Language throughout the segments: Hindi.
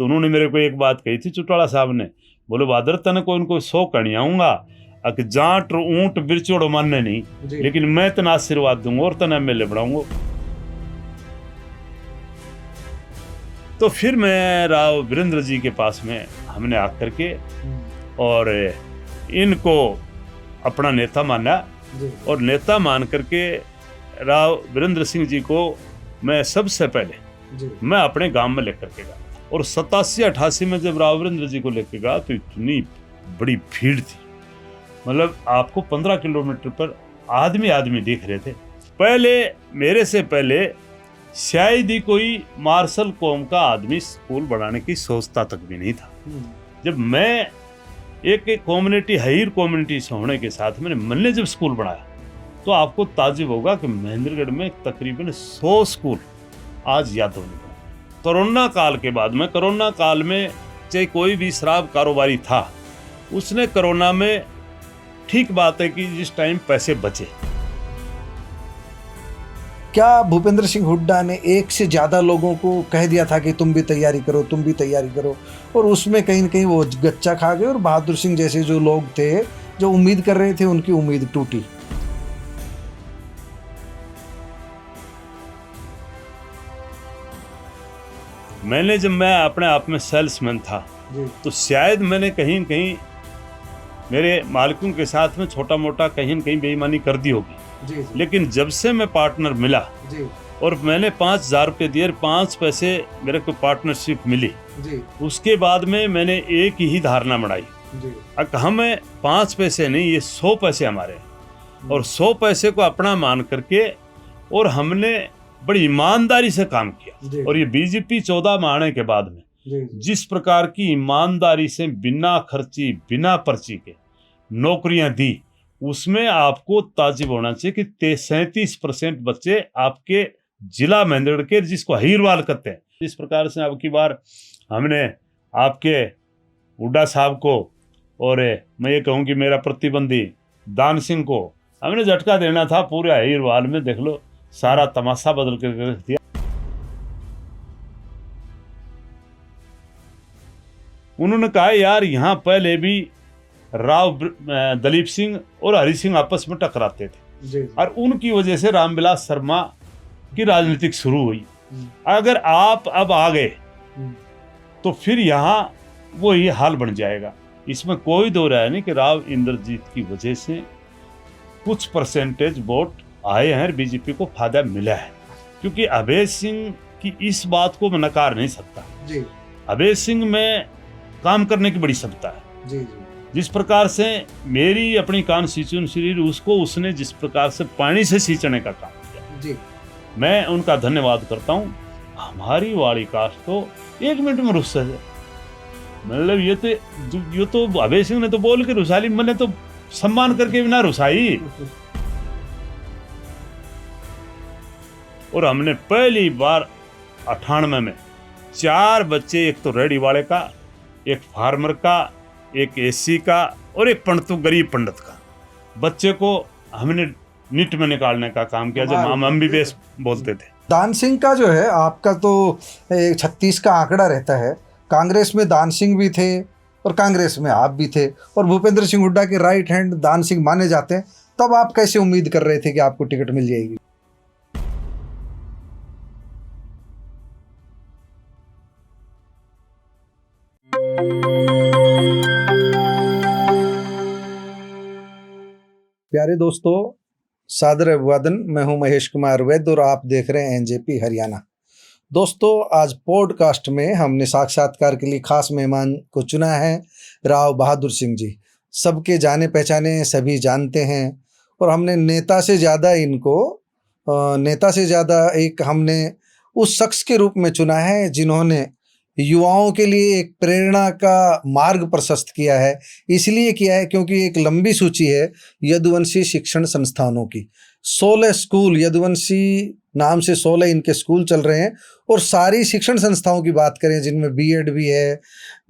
तो उन्होंने मेरे को एक बात कही थी चौटाला साहब ने, बोले बहादुर तने को इनको 100 कणी आऊंगा अक जाट ऊंट बिरचोड़ मानने नहीं, लेकिन मैं तना आशीर्वाद दूंगा और तना मेले बढ़ाऊंगा। तो फिर मैं राव वीरेंद्र जी के पास में हमने आकर के और इनको अपना नेता माना, और नेता मान करके राव वीरेंद्र सिंह जी को मैं सबसे पहले मैं अपने गांव में लेकर के गया। और 87-88 में जब राव वीरेंद्र जी को लेकर गया तो इतनी बड़ी भीड़ थी, मतलब आपको 15 किलोमीटर पर आदमी दिख रहे थे। पहले मेरे से पहले शायद ही कोई मार्शल कौम का आदमी स्कूल बनाने की सोचता तक भी नहीं था। जब मैं एक कम्युनिटी हईर कम्युनिटी से होने के साथ मैंने जब स्कूल बनाया तो आपको ताजुब होगा कि महेंद्रगढ़ में तकरीबन 100 स्कूल आज याद होने लगे। कोरोना काल के बाद में, कोरोना काल में चाहे कोई भी शराब कारोबारी था, उसने कोरोना में ठीक बात है कि जिस टाइम पैसे बचे। क्या भूपेंद्र सिंह हुड्डा ने एक से ज़्यादा लोगों को कह दिया था कि तुम भी तैयारी करो, तुम भी तैयारी करो, और उसमें कहीं न कहीं वो गच्चा खा गए और बहादुर सिंह जैसे जो लोग थे जो उम्मीद कर रहे थे उनकी उम्मीद टूटी? जब मैं अपने आप में सेल्समैन था तो शायद मैंने कहीं न कहीं मेरे मालिकों के साथ में छोटा मोटा कहीं न कहीं बेईमानी कर दी होगी, लेकिन जब से मैं पार्टनर मिला और मैंने 5,000 रुपये दिए, 5 पैसे मेरे को पार्टनरशिप मिली, उसके बाद में मैंने एक ही धारणा बनाई, अब हमें 5 पैसे नहीं, ये 100 पैसे हमारे, और 100 पैसे को अपना मान करके और हमने बड़ी ईमानदारी से काम किया। और ये बीजेपी 14 में आने के बाद में जिस प्रकार की ईमानदारी से बिना खर्ची बिना पर्ची के नौकरियां दी, उसमें आपको ताजुब होना चाहिए कि 37% बच्चे आपके जिला महेंद्रगढ़ के, जिसको हीरवाल कहते हैं, इस प्रकार से आपकी बार हमने आपके हुड्डा साहब को और मैं ये कहूँ कि मेरा प्रतिबंधी दान सिंह को हमने झटका देना था पूरे हीरवाल में। देख लो सारा तमाशा बदल कर रख दिया। उन्होंने कहा यार यहाँ पहले भी राव दलीप सिंह और हरि सिंह आपस में टकराते थे और उनकी वजह से रामविलास शर्मा की राजनीतिक शुरू हुई। अगर आप अब आ गए तो फिर यहाँ वो ये हाल बन जाएगा। इसमें कोई दो राय नहीं कि राव इंद्रजीत की वजह से कुछ परसेंटेज वोट आए हैं, बीजेपी को फायदा मिला है, क्योंकि अभय सिंह की इस बात को मैं नकार नहीं सकता। अभय सिंह में काम करने की बड़ी क्षमता है। जिस प्रकार से मेरी अपनी कॉन्स्टिट्यूएंसी उसको उसने जिस प्रकार से पानी से सींचने का काम किया, मैं उनका धन्यवाद करता हूँ। हमारी वाली कास्ट तो 1 मिनट में रुस्सा है, मतलब ये तो अभय सिंह ने तो बोल के रुसाली, मैंने तो सम्मान करके बिना रुसाई। और हमने पहली बार 98 में 4 बच्चे, एक तो रेडी वाले का, एक फार्मर का, एक एससी का और एक पंडित गरीब पंडित का बच्चे को हमने नीट में निकालने का काम किया, जब हम एमबीबीएस बोलते थे। दान सिंह का जो है आपका तो 36 का आंकड़ा रहता है। कांग्रेस में दान सिंह भी थे और कांग्रेस में आप भी थे और भूपेंद्र सिंह हुड्डा के राइट हैंड दान सिंह माने जाते हैं, तब आप कैसे उम्मीद कर रहे थे कि आपको टिकट मिल जाएगी? प्यारे दोस्तों, सादर अभिवादन। मैं हूं महेश कुमार वैद्य और आप देख रहे हैं एनजेपी हरियाणा। दोस्तों, आज पॉडकास्ट में हमने साक्षात्कार के लिए खास मेहमान को चुना है, राव बहादुर सिंह जी। सबके जाने पहचाने, सभी जानते हैं, और हमने नेता से ज़्यादा एक हमने उस शख्स के रूप में चुना है जिन्होंने युवाओं के लिए एक प्रेरणा का मार्ग प्रशस्त किया है। इसलिए किया है क्योंकि एक लंबी सूची है यदुवंशी शिक्षण संस्थानों की। 16 स्कूल, यदुवंशी नाम से 16 इनके स्कूल चल रहे हैं और सारी शिक्षण संस्थाओं की बात करें जिनमें बीएड भी है,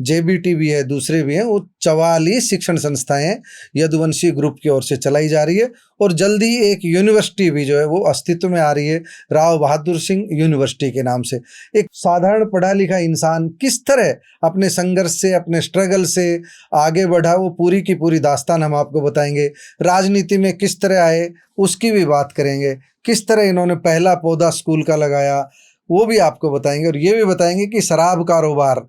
जेबीटी भी है, दूसरे भी हैं, वो 44 शिक्षण संस्थाएं यदुवंशी ग्रुप की ओर से चलाई जा रही है। और जल्दी एक यूनिवर्सिटी भी जो है वो अस्तित्व में आ रही है, राव बहादुर सिंह यूनिवर्सिटी के नाम से। एक साधारण पढ़ा लिखा इंसान किस तरह अपने संघर्ष से, अपने स्ट्रगल से आगे बढ़ा, वो पूरी की पूरी दास्तान हम आपको बताएंगे। राजनीति में किस तरह आए उसकी भी बात करेंगे, किस तरह इन्होंने पहला पौधा स्कूल का लगाया वो भी आपको बताएंगे, और ये भी बताएंगे कि शराब कारोबार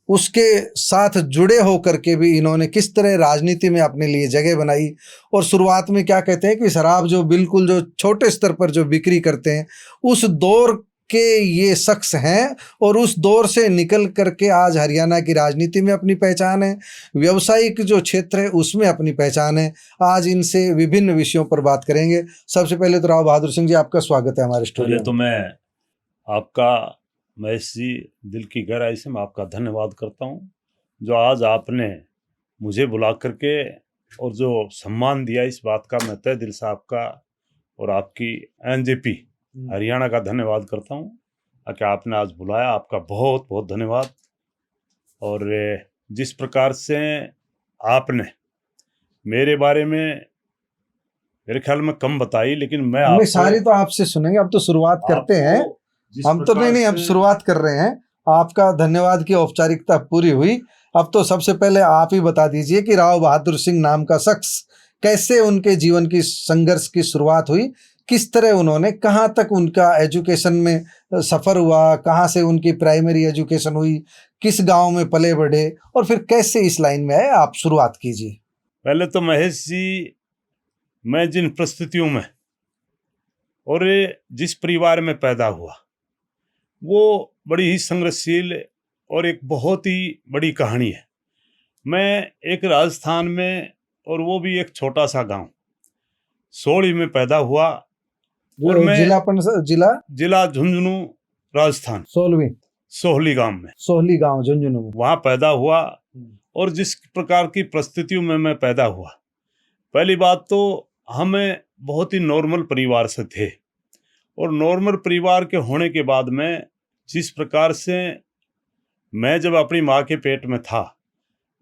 उसके साथ जुड़े होकर के भी इन्होंने किस तरह राजनीति में अपने लिए जगह बनाई। और शुरुआत में क्या कहते हैं कि शराब जो बिल्कुल जो छोटे स्तर पर जो बिक्री करते हैं उस दौर के ये शख्स हैं, और उस दौर से निकल करके आज हरियाणा की राजनीति में अपनी पहचान है, व्यावसायिक जो क्षेत्र है उसमें अपनी पहचान है। आज इनसे विभिन्न विषयों पर बात करेंगे। सबसे पहले तो राव बहादुर सिंह जी, आपका स्वागत है हमारे स्टूडियो में। तो मैं आपका, महेश जी, दिल की गहराई से मैं आपका धन्यवाद करता हूँ जो आज आपने मुझे बुला करके और जो सम्मान दिया, इस बात का मैं तहे दिल से आपका और आपकी एनजेपी हरियाणा का धन्यवाद करता हूँ कि आपने आज बुलाया। आपका बहुत बहुत धन्यवाद। और जिस प्रकार से आपने मेरे बारे में मेरे ख्याल में कम बताई, लेकिन मैं सारी तो आपसे सुनेंगे। अब तो शुरुआत करते हैं हम, तो नहीं अब शुरुआत कर रहे हैं। आपका धन्यवाद की औपचारिकता पूरी हुई। अब तो सबसे पहले आप ही बता दीजिए कि राव बहादुर सिंह नाम का शख्स कैसे उनके जीवन की संघर्ष की शुरुआत हुई, किस तरह उन्होंने, कहाँ तक उनका एजुकेशन में सफ़र हुआ, कहाँ से उनकी प्राइमरी एजुकेशन हुई, किस गांव में पले बढ़े, और फिर कैसे इस लाइन में आए। आप शुरुआत कीजिए। पहले तो महेश जी, मैं जिन परिस्थितियों में और जिस परिवार में पैदा हुआ वो बड़ी ही संघर्षशील और एक बहुत ही बड़ी कहानी है। मैं एक राजस्थान में, और वो भी एक छोटा सा गांव सोहली में पैदा हुआ, और मैं जिला झुंझुनू राजस्थान, सोहली गांव में, सोहली गांव झुंझुनू में वहाँ पैदा हुआ। और जिस प्रकार की परिस्थितियों में मैं पैदा हुआ, पहली बात तो हमें बहुत ही नॉर्मल परिवार से थे, और नॉर्मल परिवार के होने के बाद में जिस प्रकार से मैं जब अपनी माँ के पेट में था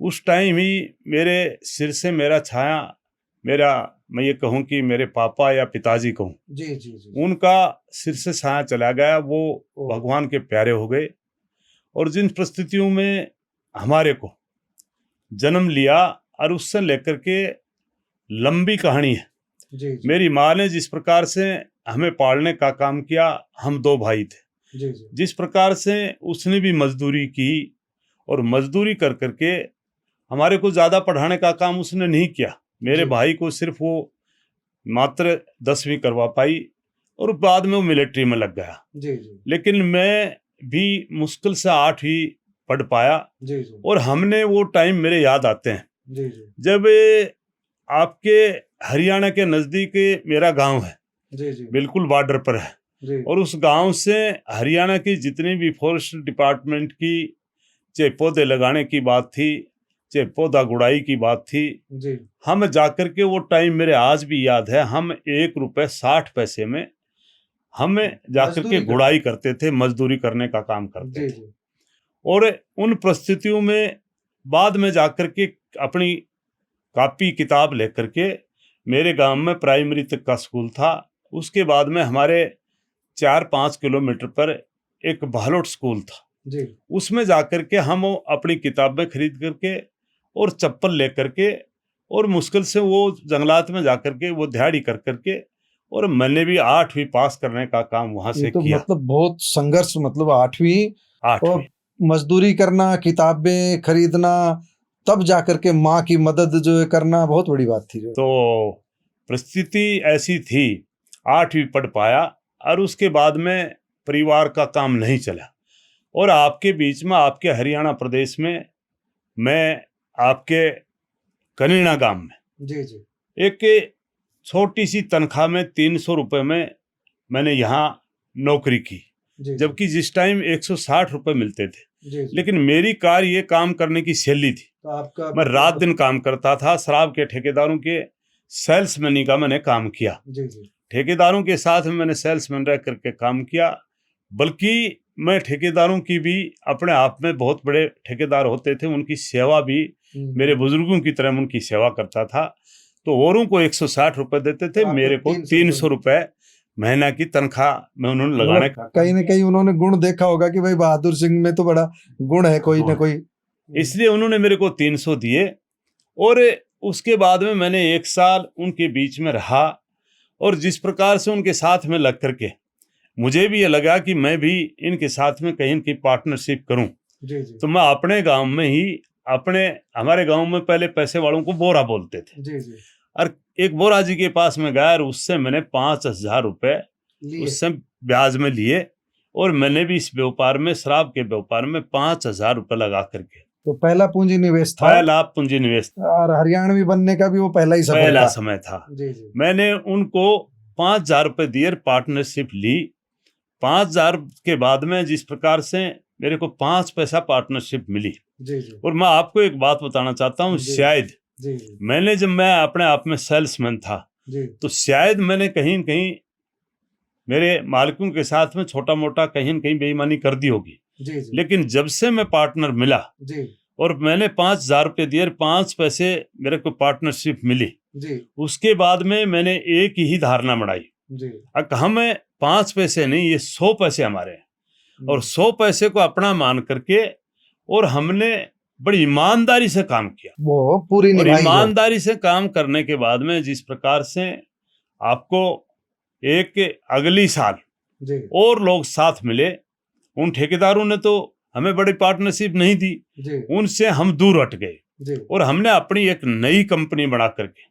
उस टाइम ही मेरे सिर से मेरा छाया, मैं ये कहूँ कि मेरे पापा या पिताजी कहूँ, जी, उनका सिर से छाया चला गया। वो भगवान के प्यारे हो गए। और जिन परिस्थितियों में हमारे को जन्म लिया, और उससे लेकर के लंबी कहानी है। जी। मेरी माँ ने जिस प्रकार से हमें पालने का काम किया, हम 2 भाई थे। जी। जिस प्रकार से उसने भी मजदूरी की, और मजदूरी कर करके हमारे को ज़्यादा पढ़ाने का काम उसने नहीं किया। मेरे भाई को सिर्फ वो मात्र 10वीं करवा पाई, और बाद में वो मिलिट्री में लग गया। जी। लेकिन मैं भी मुश्किल से 8वीं पढ़ पाया। जी। और हमने वो टाइम मेरे याद आते हैं। जी। जब आपके हरियाणा के नज़दीक मेरा गांव है। जी। बिल्कुल बॉर्डर पर है। जी। और उस गांव से हरियाणा की जितनी भी फॉरेस्ट डिपार्टमेंट की चाहे पौधे लगाने की बात थी, चाहे पौधा गुड़ाई की बात थी, जी, हम जाकर के वो टाइम मेरे आज भी याद है। हम 1 रुपये 60 पैसे में हमें जाकर के गुड़ाई करते थे, मजदूरी करने का काम करते थे। और उन परिस्थितियों में बाद में जाकर के अपनी कॉपी किताब लेकर के, मेरे गांव में प्राइमरी तक का स्कूल था। उसके बाद में हमारे 4-5 किलोमीटर पर एक भालोट स्कूल था। जी। उसमें जाकर के हम अपनी किताबें खरीद करके और चप्पल लेकर के, और मुश्किल से वो जंगलात में जाकर के वो दिहाड़ी कर करके, और मैंने भी 8वीं पास करने का काम वहां से तो किया। मतलब बहुत संघर्ष, मतलब 8वीं और मजदूरी करना, किताबें खरीदना, तब जाकर के माँ की मदद जो है करना, बहुत बड़ी बात थी। तो परिस्थिति ऐसी थी, 8वीं पढ़ पाया, और उसके बाद में परिवार का काम नहीं चला। और आपके बीच में, आपके हरियाणा प्रदेश में, मैं आपके कनीना गांव में, जी, एक छोटी सी तनख्वाह में 300 रुपये में मैंने यहाँ नौकरी की। जबकि जिस टाइम 160 रुपये मिलते थे। जी। लेकिन मेरी कार ये काम करने की शैली थी। तो मैं रात दिन काम करता था। शराब के ठेकेदारों के सेल्समैनी का मैंने काम किया। जी। ठेकेदारों के साथ में मैंने सेल्समैन रह करके काम किया। बल्कि मैं ठेकेदारों की भी अपने आप में बहुत बड़े ठेकेदार होते थे, उनकी सेवा भी मेरे बुजुर्गों की तरह उनकी सेवा करता था। तो औरों को 160 रुपए देते थे, मेरे को 300 रुपए महीना की तनख्वाह में उन्होंने लगाने का। कहीं ना कहीं उन्होंने गुण देखा होगा कि भाई बहादुर सिंह में तो बड़ा गुण है कोई ना कोई, इसलिए उन्होंने मेरे को 300 दिए। और उसके बाद में मैंने 1 साल उनके बीच में रहा, और जिस प्रकार से उनके साथ में लग करके मुझे भी ये लगा कि मैं भी इनके साथ में कहीं की पार्टनरशिप करूं। तो मैं अपने गांव में ही हमारे गांव में पहले पैसे वालों को बोरा बोलते थे, और एक बोरा जी के पास में गया और उससे मैंने 5,000 रुपए उससे ब्याज में लिए, और मैंने भी इस व्यापार में, शराब के व्यापार में 5,000 रुपए लगा करके, तो पहला पूंजी निवेश था, पहला पूंजी निवेश, और हरियाणवी बनने का भी वो पहला समय था। मैंने उनको 5,000 रुपए दिए, पार्टनरशिप ली। 5,000 के बाद में जिस प्रकार से मेरे को 5 पैसा पार्टनरशिप मिली। और मैं आपको एक बात बताना चाहता हूँ, शायद मैंने, जब मैं अपने आप में सेल्समैन था, तो शायद मैंने कहीं न कहीं मेरे मालिकों के साथ में छोटा मोटा कहीं न कहीं बेईमानी कर दी होगी। लेकिन जब से मैं पार्टनर मिला और मैंने 5,000 रुपये दिए, 5 पैसे मेरे को पार्टनरशिप मिली, उसके बाद में मैंने एक ही धारणा बनाई, हमें 5 पैसे नहीं, ये 100 पैसे हमारे हैं, और 100 पैसे को अपना मान करके, और हमने बड़ी ईमानदारी से काम किया, वो पूरी और ईमानदारी से काम करने के बाद में जिस प्रकार से आपको एक अगली साल और लोग साथ मिले, उन ठेकेदारों ने तो हमें बड़ी पार्टनरशिप नहीं दी, उनसे हम दूर हट गए, और हमने अपनी एक नई कंपनी बना करके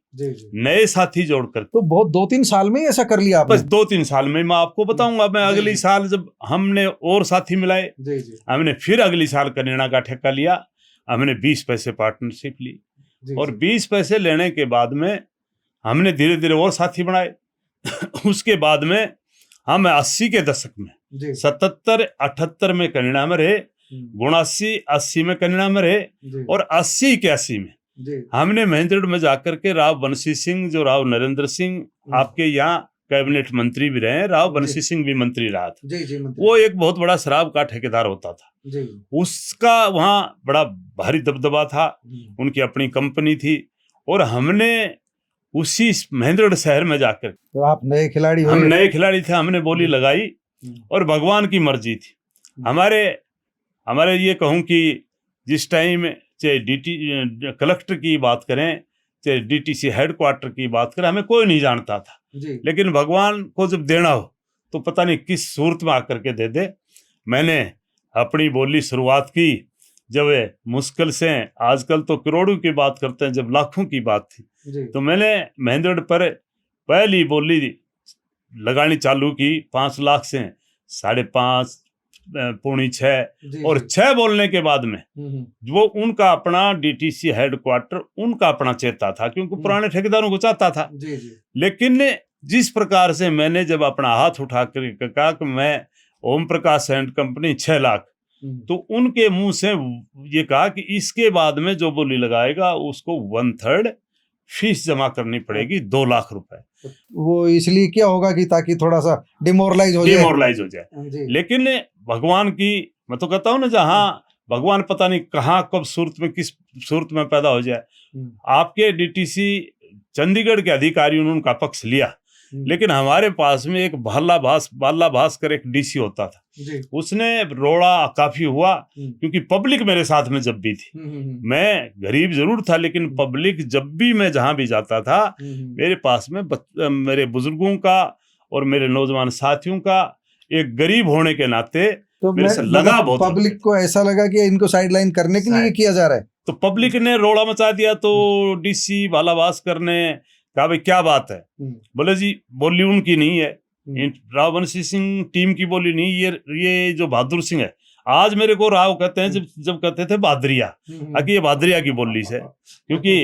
नए साथी जोड़ कर, तो बहुत 2-3 साल में ऐसा कर लिया आपने? बस 2-3 साल में। मैं आपको बताऊंगा, मैं अगली साल जब हमने और साथी मिलाए, हमने फिर अगली साल कनेडा का ठेका लिया, हमने 20 पैसे पार्टनरशिप ली, और 20 पैसे लेने के बाद में हमने धीरे धीरे और साथी बनाए। उसके बाद में हम 80 के दशक में 77-78 में कनेडा में रहे, 79-80 में कनेडा में रहे, और 80-81 में हमने महेंद्रगढ़ में जाकर के राव बंसी सिंह, जो राव नरेंद्र सिंह आपके यहाँ कैबिनेट मंत्री भी रहे, राव बंसी सिंह भी मंत्री रहा था, वो एक बहुत बड़ा शराब का ठेकेदार होता था, उसका वहाँ बड़ा भारी दबदबा था, उनकी अपनी कंपनी थी, और हमने उसी महेंद्रगढ़ शहर में जाकर, तो आप नए खिलाड़ी, हम नए खिलाड़ी थे, हमने बोली लगाई, और भगवान की मर्जी थी। हमारे ये कहूँ कि जिस टाइम चाहे कलेक्टर की बात करें, चाहे डीटीसी हेडक्वार्टर की बात करें, हमें कोई नहीं जानता था, लेकिन भगवान को जब देना हो तो पता नहीं किस सूरत में आकर के दे दे। मैंने अपनी बोली शुरुआत की जब मुश्किल से, आजकल तो करोड़ों की बात करते हैं, जब लाखों की बात थी, तो मैंने महेंद्रगढ़ पर पहली बोली लगानी चालू की 5 लाख से 5.5, 5.25, और 6 बोलने के बाद में वो उनका अपना डीटीसी हेडक्वार्टर, उनका अपना चेता था, क्योंकि पुराने ठेकेदारों को चाहता था। लेकिन जिस प्रकार से मैंने जब अपना हाथ उठा कर कहा कि मैं ओम प्रकाश एंड कंपनी 6 लाख, तो उनके मुंह से ये कहा कि इसके बाद में जो बोली लगाएगा उसको 1/3 फीस जमा करनी पड़ेगी, 2 लाख रुपए। वो इसलिए क्या होगा कि ताकि थोड़ा सा डिमोरलाइज हो जाए। लेकिन भगवान की, मैं तो कहता हूँ ना, जहाँ भगवान पता नहीं कहाँ कब सूरत में, किस सूरत में पैदा हो जाए। आपके डीटीसी चंडीगढ़ के अधिकारियों ने उनका पक्ष लिया, लेकिन हमारे पास में एक बाला भास्कर एक डीसी होता था, उसने रोड़ा काफी हुआ, क्योंकि पब्लिक मेरे साथ में जब भी थी, मैं गरीब जरूर था, लेकिन पब्लिक जब भी मैं जहां भी जाता था, मेरे पास में मेरे बुजुर्गों का और मेरे नौजवान साथियों का एक गरीब होने के नाते तो मेरे से लगा बहुत। पब्लिक को ऐसा लगा कि इनको साइडलाइन करने के लिए किया जा रहा है, तो पब्लिक ने रोड़ा मचा दिया। तो डीसी बाला भास्कर ने कहा, भाई क्या बात है? बोले जी बोली उनकी नहीं है, राव बंसी सिंह टीम की बोली नहीं, ये जो बहादुर सिंह है, आज मेरे को राव कहते हैं, जब कहते थे बहादरिया, आगे ये बहादरिया की बोली से, क्योंकि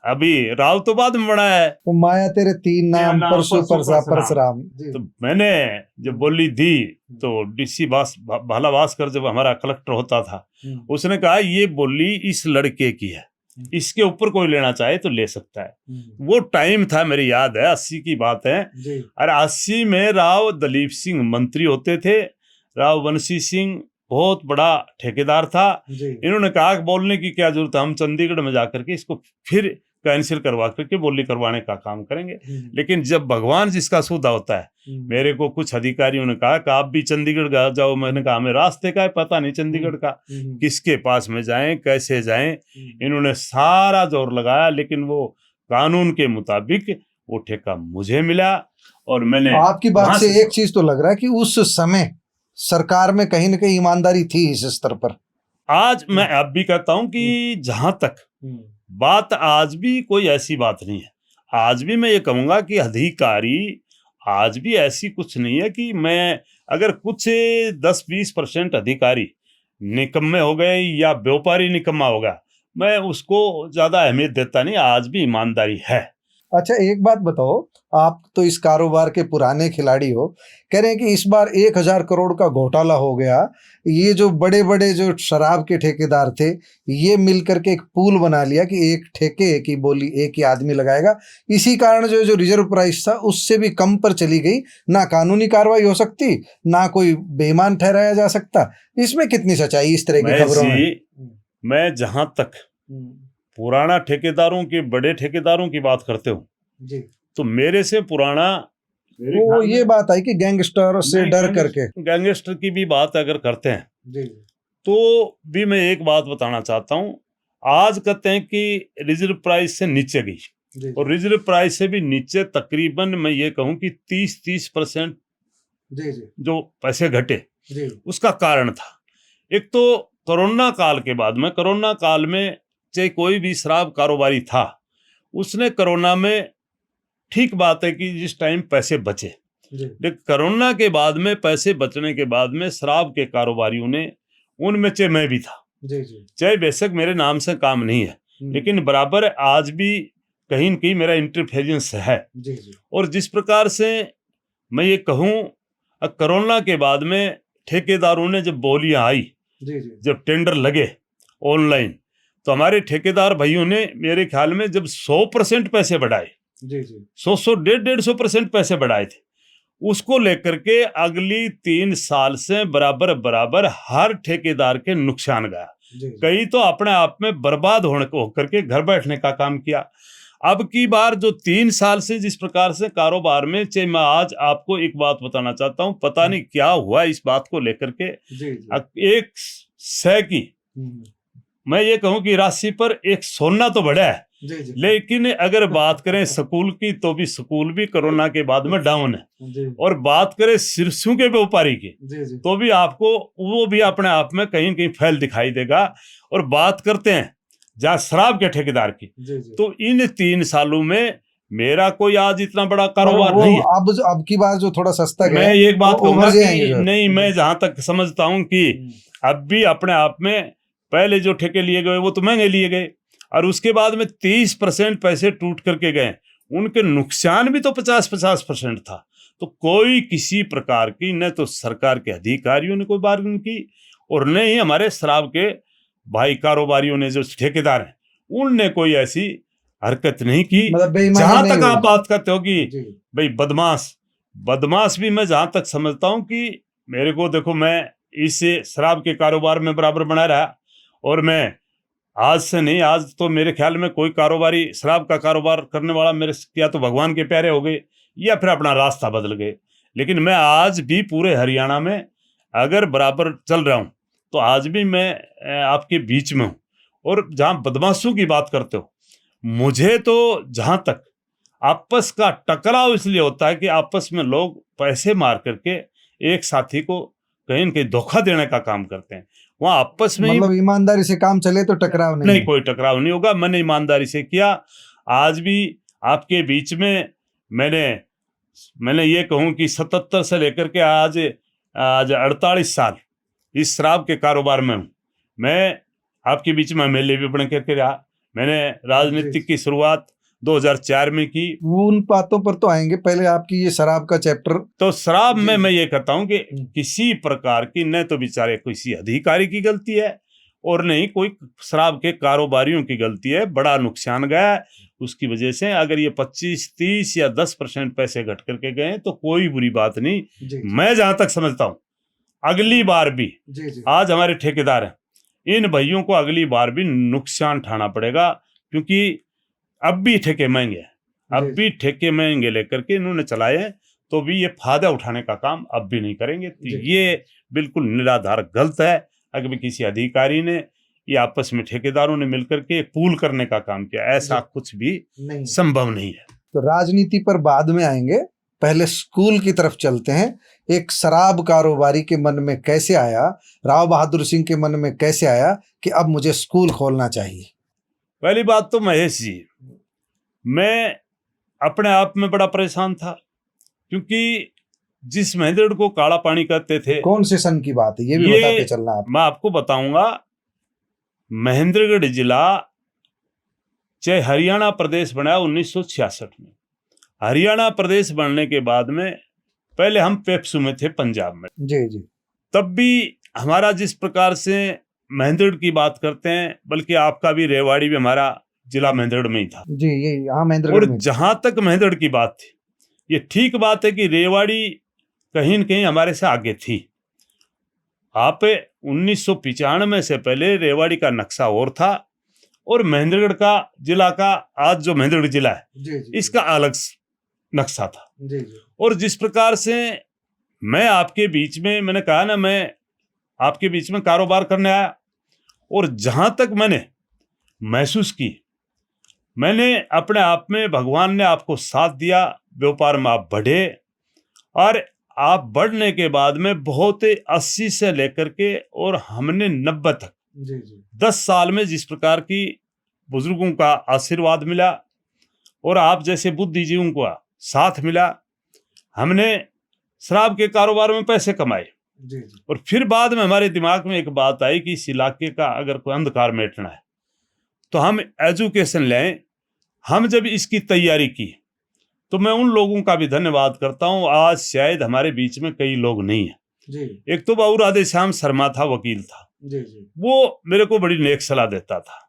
अभी राव तो बाद में बड़ा है। तो माया तेरे 3 नाम परशुराम। तो मैंने जब बोली दी, तो डीसी भाला भास्कर जब हमारा कलेक्टर होता था, उसने कहा ये बोली इस लड़के की है, इसके ऊपर कोई लेना चाहे तो ले सकता है। वो टाइम था, मेरी याद है, 80 की बात है, और 80 में राव दलीप सिंह मंत्री होते थे, राव बंसी सिंह बहुत बड़ा ठेकेदार था। इन्होंने कहा कि बोलने की क्या जरूरत है, हम चंडीगढ़ में जाकर के इसको फिर कैंसिल करवा करके बोली करवाने का काम करेंगे। लेकिन जब भगवान जिसका सौदा होता है, मेरे को कुछ अधिकारियों ने कहा कि आप भी चंडीगढ़ जाओ। मैंने कहा हमें रास्ते का है पता नहीं, चंडीगढ़ का किसके पास में जाएं, कैसे जाएं। इन्होंने सारा जोर लगाया, लेकिन वो कानून के मुताबिक वो ठेका मुझे मिला। और मैंने आपकी बात से एक चीज तो लग रहा है कि उस समय सरकार में कहीं ना कहीं ईमानदारी थी इस स्तर पर। आज मैं अब भी कहता हूं कि जहां तक बात, आज भी कोई ऐसी बात नहीं है। आज भी मैं ये कहूंगा कि अधिकारी आज भी ऐसी कुछ नहीं है कि मैं अगर कुछ 10-20% अधिकारी निकम्मे हो गए या व्यापारी निकम्मा होगा, मैं उसको ज्यादा अहमियत देता नहीं। आज भी ईमानदारी है। अच्छा, एक बात बताओ, आप तो इस कारोबार के पुराने खिलाड़ी हो, कह रहे हैं कि इस बार 1000 करोड़ का घोटाला हो गया। ये जो बड़े बड़े जो शराब के ठेकेदार थे, ये मिलकर के एक पूल बना लिया कि एक ठेके की बोली एक ही आदमी लगाएगा। इसी कारण जो रिजर्व प्राइस था उससे भी कम पर चली गई। ना कानूनी कार्रवाई हो सकती, ना कोई बेईमान ठहराया जा सकता। इसमें कितनी सच्चाई इस तरह की खबरों में? मैं जहां तक पुराना ठेकेदारों के, बड़े ठेकेदारों की बात करते हो जी, तो मेरे से पुराना वो ये बात आई कि गैंगस्टर से डर करके, गैंगस्टर की भी बात अगर करते हैं जी, तो भी मैं एक बात बताना चाहता हूं। आज कहते हैं कि रिजर्व प्राइस से नीचे गई, और रिजर्व प्राइस से भी नीचे तकरीबन मैं ये कहूं कि 30% जो पैसे घटे, उसका कारण था एक तो कोरोना काल के बाद में, कोरोना काल में चाहे कोई भी शराब कारोबारी था, उसने कोरोना में, ठीक बात है कि जिस टाइम पैसे बचे, लेकिन कोरोना के बाद में पैसे बचने के बाद में शराब के कारोबारियों ने, उनमें चाहे मैं भी था, चाहे बेशक मेरे नाम से काम नहीं है, लेकिन बराबर आज भी कहीं न कहीं मेरा इंटरफेरेंस है। और जिस प्रकार से मैं ये कहूँ, कोरोना के बाद में ठेकेदारों ने जब बोलियां आई, जब टेंडर लगे ऑनलाइन, तो हमारे ठेकेदार भाइयों ने मेरे ख्याल में जब 100% पैसे बढ़ाए, 100-150% पैसे बढ़ाए थे, उसको लेकर के अगली 3 साल से बराबर हर ठेकेदार के नुकसान गया। कई तो अपने आप में बर्बाद होकर के घर बैठने का काम किया। अब की बार जो 3 साल से जिस प्रकार से कारोबार में, चाहे मैं आज आपको एक बात बताना चाहता हूं, पता नहीं क्या हुआ इस बात को लेकर के, एक सै की मैं ये कहूं कि राशि पर एक सोना तो बढ़ा है, लेकिन अगर बात करें स्कूल की, तो भी स्कूल भी कोरोना के बाद में डाउन है। और बात करें सिरसों के व्यापारी की, तो भी आपको वो भी अपने आप में कहीं न कहीं फैल दिखाई देगा। और बात करते हैं जहाँ शराब के ठेकेदार की, तो इन 3 सालों में मेरा कोई आज इतना बड़ा कारोबार नहीं है। अब की बार जो थोड़ा सस्ता गया, मैं एक बात कहूंगा कि नहीं, मैं जहां तक समझता हूं कि अब भी अपने आप में पहले जो ठेके लिए गए वो तो महंगे लिए गए, और उसके बाद में 30% पैसे टूट करके गए, उनके नुकसान भी तो 50% था। तो कोई किसी प्रकार की, न तो सरकार के अधिकारियों ने कोई बार्गेनिंग की, और न ही हमारे शराब के भाई कारोबारियों ने, जो ठेकेदार हैं, उनने कोई ऐसी हरकत नहीं की। जहां तक आप बात करते हो कि भाई बदमाश भी मैं जहां तक समझता हूं कि मेरे को देखो, मैं इस शराब के कारोबार में बराबर बना रहा, और मैं आज से नहीं, आज तो मेरे ख्याल में कोई कारोबारी शराब का कारोबार करने वाला मेरे या तो भगवान के प्यारे हो गए या फिर अपना रास्ता बदल गए। लेकिन मैं आज भी पूरे हरियाणा में अगर बराबर चल रहा हूं, तो आज भी मैं आपके बीच में हूं। और जहां बदमाशों की बात करते हो, मुझे तो जहां तक आपस का टकराव इसलिए होता है कि आपस में लोग पैसे मार करके एक साथी को कहीं न कहीं धोखा देने का काम करते हैं। वहां आपस में, मतलब ईमानदारी से काम चले तो टकराव नहीं, कोई टकराव नहीं होगा। मैंने ईमानदारी से किया। आज भी आपके बीच में मैंने ये कहूं कि 77 से लेकर के आज 48 साल इस शराब के कारोबार में हूं। मैं आपके बीच में एमएलए भी बन करके रहा। मैंने राजनीतिक की शुरुआत 2004 में की। उन बातों पर तो आएंगे, पहले आपकी ये शराब का चैप्टर। तो शराब में मैं ये कहता हूं कि किसी प्रकार की न तो बेचारे किसी अधिकारी की गलती है, और नहीं कोई शराब के कारोबारियों की गलती है। बड़ा नुकसान गया है, उसकी वजह से अगर ये 25, 30 या 10% पैसे घट करके गए तो कोई बुरी बात नहीं। मैं जहां तक समझता हूं, अगली बार भी जी जी आज हमारे ठेकेदार हैं, इन भाइयों को अगली बार भी नुकसान उठाना पड़ेगा, क्योंकि अब भी ठेके महंगे हैं, अब भी ठेके महंगे लेकर के इन्होंने चलाए हैं, तो भी ये फायदा उठाने का काम अब भी नहीं करेंगे। तो ये बिल्कुल निराधार गलत है। अगर भी किसी अधिकारी ने ये आपस में ठेकेदारों ने मिलकर के एक पूल करने का काम किया, ऐसा कुछ भी नहीं संभव नहीं है। तो राजनीति पर बाद में आएंगे, पहले स्कूल की तरफ चलते हैं। एक शराब कारोबारी के मन में कैसे आया, राव बहादुर सिंह के मन में कैसे आया कि अब मुझे स्कूल खोलना चाहिए? पहली बात तो महेश जी, मैं अपने आप में बड़ा परेशान था, क्योंकि जिस महेंद्रगढ़ को काला पानी कहते थे, कौन से सन की बात है ये भी बताते चलना आप। मैं आपको बताऊंगा। महेंद्रगढ़ जिला चाहे हरियाणा प्रदेश बना 1966 में, हरियाणा प्रदेश बनने के बाद में पहले हम पेप्सू में थे, पंजाब में। जी जी तब भी हमारा जिस प्रकार से महेंद्रगढ़ की बात करते हैं, बल्कि आपका भी रेवाड़ी भी हमारा जिला महेंद्रगढ़ में ही था जी, ये यहाँ महेंद्रगढ़ और में। जहां तक महेंद्रगढ़ की बात थी, ये ठीक बात है कि रेवाड़ी कहीं न कहीं हमारे से आगे थी। आप 1995 से पहले रेवाड़ी का नक्शा और था, और महेंद्रगढ़ का जिला का आज जो महेंद्रगढ़ जिला है जी जी इसका अलग नक्शा था। जी जी और जिस प्रकार से मैं आपके बीच में, मैंने कहा ना, मैं आपके बीच में कारोबार करने आया, और जहां तक मैंने महसूस की, मैंने अपने आप में भगवान ने आपको साथ दिया, व्यापार में आप बढ़े, और आप बढ़ने के बाद में बहुत 80 से लेकर के और हमने 90 तक जी जी 10 साल में जिस प्रकार की बुजुर्गों का आशीर्वाद मिला और आप जैसे बुद्धिजीवियों का साथ मिला, हमने शराब के कारोबार में पैसे कमाए। जी जी और फिर बाद में हमारे दिमाग में एक बात आई कि इस इलाके का अगर कोई अंधकार मिटना है तो हम एजुकेशन लें। हम जब इसकी तैयारी की तो मैं उन लोगों का भी धन्यवाद करता हूं, आज शायद हमारे बीच में कई लोग नहीं है। जी एक तो बाबू राधेश्याम शर्मा था, वकील था, जी जी वो मेरे को बड़ी नेक सलाह देता था।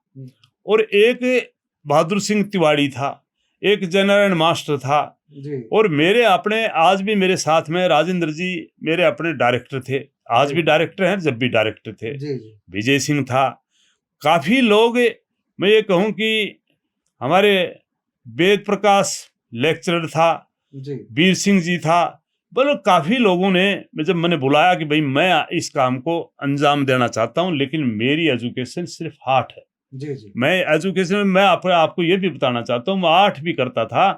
और एक बहादुर सिंह तिवाड़ी था, एक जनरल मास्टर था, जी और मेरे अपने आज भी मेरे साथ में राजेंद्र जी मेरे अपने डायरेक्टर थे, आज भी डायरेक्टर हैं, जब भी डायरेक्टर थे। जी जी विजय सिंह था, काफी लोग, मैं ये कहूं कि हमारे वेद प्रकाश लेक्चरर था, जी वीर सिंह जी था, बोलो काफी लोगों ने जब मैंने बुलाया कि भाई मैं इस काम को अंजाम देना चाहता हूं, लेकिन मेरी एजुकेशन सिर्फ 8 है। जी जी मैं एजुकेशन में मैं आपको ये भी बताना चाहता हूँ, मैं 8 भी करता था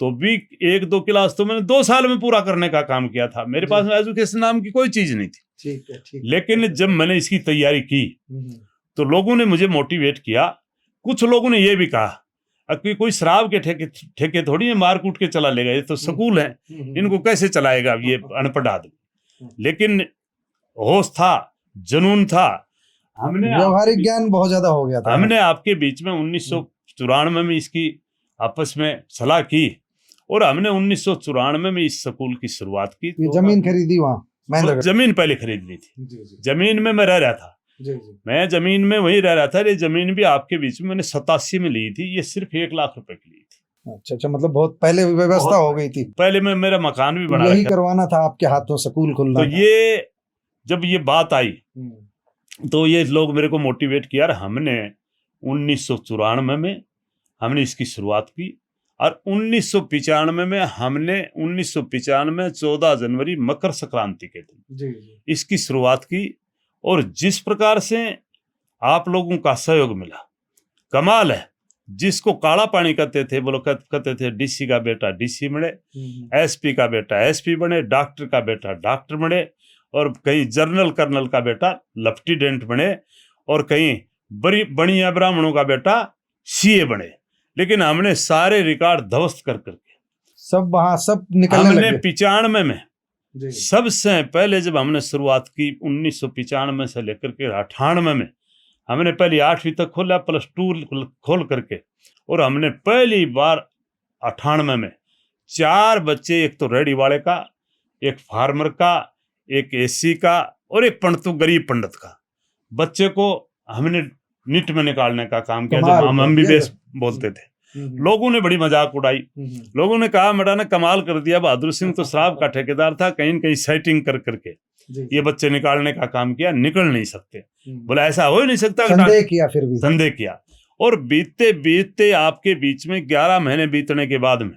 तो भी 1-2 क्लास तो मैंने 2 साल में पूरा करने का काम किया था। मेरे पास में एजुकेशन नाम की कोई चीज नहीं थी। ठीक है ठीक है। लेकिन जब मैंने इसकी तैयारी की तो लोगों ने मुझे मोटिवेट किया। कुछ लोगों ने ये भी कहा कि कोई शराब के ठेके थोड़ी है, मार कूट के चला लेगा, ये तो स्कूल है, इनको कैसे चलाएगा ये अनपढ़ आदमी। लेकिन होश था, जुनून था, हमने व्यवहारिक ज्ञान बहुत ज्यादा हो गया था। हमने आपके बीच में 1994 में इसकी आपस में सलाह की और हमने 1994 में इस स्कूल की शुरुआत की। ये जमीन खरीदी वहाँ, जमीन पहले खरीद ली थी। जमीन में मैं रह रहा था, मैं जमीन में वही रह रहा था। ये जमीन भी आपके बीच में मैंने 87 में ली थी, ये सिर्फ 1 लाख रुपए की ली थी। अच्छा अच्छा, मतलब बहुत पहले व्यवस्था हो गई थी। पहले में मेरा मकान भी बना, यही करवाना था आपके हाथों, स्कूल खुलना। तो ये जब ये बात आई तो ये लोग मेरे को मोटिवेट किया। हमने 1994 में हमने इसकी शुरुआत की और 1995 में हमने 1995 14 जनवरी मकर संक्रांति के दिन इसकी शुरुआत की। और जिस प्रकार से आप लोगों का सहयोग मिला, कमाल है। जिसको काला पानी कहते थे, बोलो कहते थे डीसी का बेटा डीसी बने, एसपी का बेटा एसपी बने, डॉक्टर का बेटा डॉक्टर बने, और कहीं जनरल कर्नल का बेटा लेफ्टिनेंट बने, और कहीं बड़िया ब्राह्मणों का बेटा सीए बने। लेकिन हमने सारे रिकॉर्ड ध्वस्त कर करके सब वहां सब निकलने हमने लगे। 95 में सबसे पहले जब हमने शुरुआत की 1995 से लेकर के 98 में हमने पहले 8वीं तक खोला, +2 खोल करके, और हमने पहली बार 98 में 4 बच्चे, एक तो रेडी वाले का, एक फार्मर का, एक एसी का और एक पंडित, गरीब पंडित का बच्चे को हमने निट में निकालने का काम किया, जब हम MBBS बोलते थे। लोगों ने बड़ी मजाक उड़ाई। लोगों ने कहा बेटा ने कमाल कर दिया, बहादुर सिंह तो शराब का ठेकेदार था, कहीं न कहीं सेटिंग कर करके ये बच्चे निकालने का काम किया, निकल नहीं सकते। बोला ऐसा हो ही नहीं सकता। संदेह किया, फिर भी संदेह किया। और बीतते बीतते आपके बीच में 11 महीने बीतने के बाद में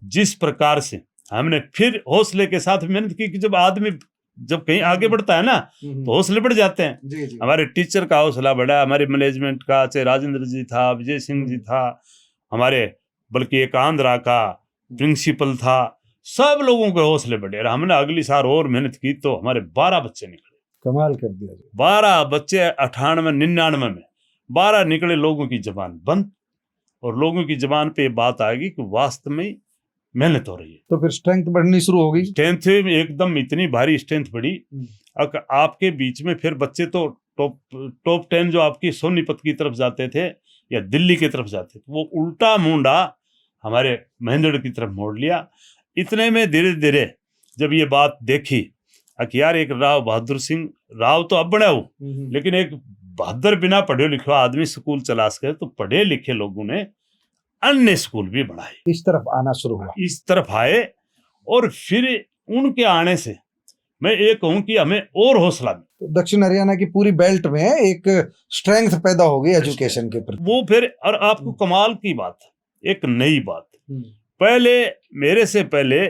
जिस प्रकार से हमने फिर हौसले के साथ मेहनत की कि जब आदमी जब कहीं आगे बढ़ता है ना तो हौसले बढ़ जाते हैं। जी जी। हमारे टीचर का हौसला बढ़ा, हमारे मैनेजमेंट का, चाहे राजेंद्र जी था, विजय सिंह जी था, हमारे बल्कि एक आंध्रा का प्रिंसिपल था, सब लोगों के हौसले बढ़े। और हमने अगली साल और मेहनत की तो हमारे 12 बच्चे निकले। कमाल कर दिया। 12 बच्चे 98 99 में 12 निकले, लोगों की जबान बंद। और लोगों की जबान पे बात आएगी कि वास्तव में मेहनत हो रही है। तो फिर स्ट्रेंथ बढ़नी शुरू हो गई। स्ट्रेंथ एकदम इतनी भारी स्ट्रेंथ बढ़ी। आपके बीच में फिर बच्चे तो टॉप 10 जो आपकी सोनीपत की तरफ जाते थे या दिल्ली की तरफ जाते थे, वो उल्टा मुंडा हमारे महेंद्रगढ़ की तरफ मोड़ लिया। इतने में धीरे धीरे जब ये बात देखी कि यार एक राव बहादुर सिंह, राव तो अब बना हो, लेकिन एक बहादुर बिना पढ़े लिखे आदमी स्कूल चला सके, तो पढ़े लिखे लोगों ने अन्य स्कूल भी बढ़ाए, इस तरफ आना शुरू हुआ। इस तरफ आए। और फिर उनके आने से मैं ये कहूं कि हमें और हौसला मिला। तो दक्षिण हरियाणा की पूरी बेल्ट में एक स्ट्रेंथ पैदा हो गई एजुकेशन के प्रति। वो फिर, और आपको कमाल की बात, एक नई बात, पहले मेरे से पहले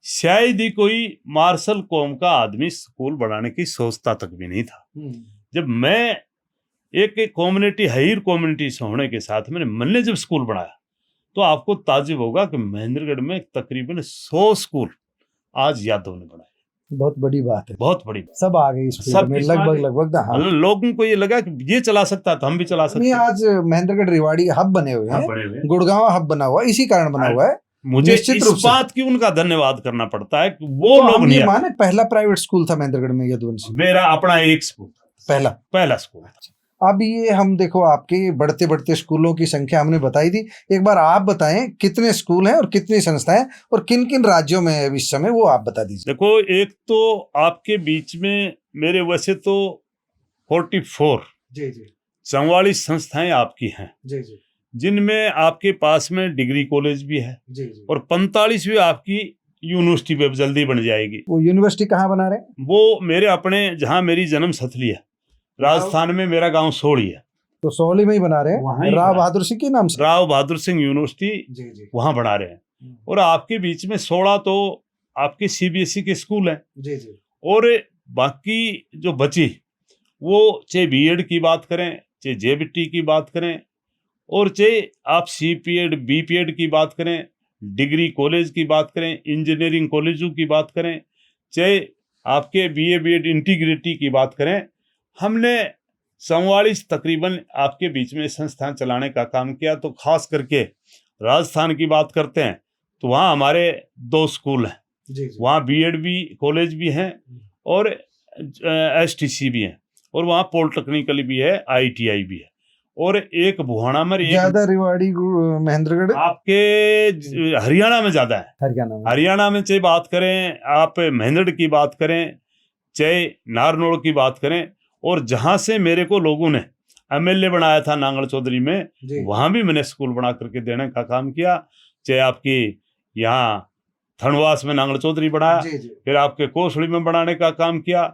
शायद ही कोई मार्शल कौम का आदमी स्कूल बढ़ाने की सोचता तक भी नहीं था। जब मैं एक कम्युनिटी, हईर कम्युनिटी से होने के साथ मैंने जब स्कूल बनाया, तो आपको ताजुब होगा कि महेंद्रगढ़ में तकरीबन 100 स्कूल आज यादव ने बनाए। बहुत बड़ी बात है, बहुत बड़ी। सब आ गए इस फील्ड में, लगभग। हाँ। लोगों को ये लगा कि ये चला सकता तो हम भी चला सकते। आज महेंद्रगढ़ रेवाड़ी हब बने हुए हैं, गुड़गांव हब बना हुआ, इसी कारण बना हुआ है। मुझे इस बात की उनका धन्यवाद करना पड़ता है कि वो तो लोग नहीं माने पहला प्राइवेट स्कूल था महेंद्रगढ़ में यदुवंशी। मेरा अपना एक स्कूल पहला स्कूल। अब ये हम देखो आपके बढ़ते बढ़ते स्कूलों की संख्या हमने बताई थी, एक बार आप बताएं कितने स्कूल हैं और कितनी संस्थाएं और किन किन राज्यों में है इस समय, वो आप बता दीजिए। देखो, एक तो आपके बीच में मेरे वैसे तो 44 44 संस्थाएं आपकी हैं, जिनमें आपके पास में डिग्री कॉलेज भी है और 45वीं आपकी यूनिवर्सिटी भी जल्दी बन जाएगी। वो यूनिवर्सिटी कहाँ बना रहे हैं? वो मेरे अपने, जहाँ मेरी जन्म स्थली है राजस्थान में, मेरा गांव सोड़ी है, तो सोली में ही बना रहे हैं, राव बहादुर सिंह के नाम से, राव बहादुर सिंह यूनिवर्सिटी वहां बना रहे हैं। और आपके बीच में 16 तो आपके सीबीएसई के स्कूल हैं। और बाकी जो बची, वो चाहे बीएड की बात करें, चाहे जेबीटी की बात करें, और चाहे आप सीपीएड बीपीएड की बात करें, डिग्री कॉलेज की बात करें, इंजीनियरिंग कॉलेजों की बात करें, चाहे आपके बीए बीएड इंटीग्रिटी की बात करें, हमने 44 तकरीबन आपके बीच में संस्थान चलाने का काम किया। तो खास करके राजस्थान की बात करते हैं तो वहाँ हमारे 2 स्कूल हैं, वहाँ बीएड भी कॉलेज भी हैं और एसटीसी भी हैं, और वहाँ पॉलिटेक्निकल भी है, आईटीआई भी है, और एक बुहाना में। ज्यादा रेवाड़ी महेंद्रगढ़ आपके हरियाणा में ज्यादा है। हरियाणा में चाहे बात करें आप महेंद्रगढ़ की बात करें, चाहे नारनौल की बात करें, और जहां से मेरे को लोगों ने एमएलए बनाया था नांगल चौधरी में, वहां भी मैंने स्कूल बना करके देने का काम किया। चाहे आपकी यहाँ थनवास में नांगल चौधरी बनाया, फिर आपके कोसड़ी में बनाने का काम किया,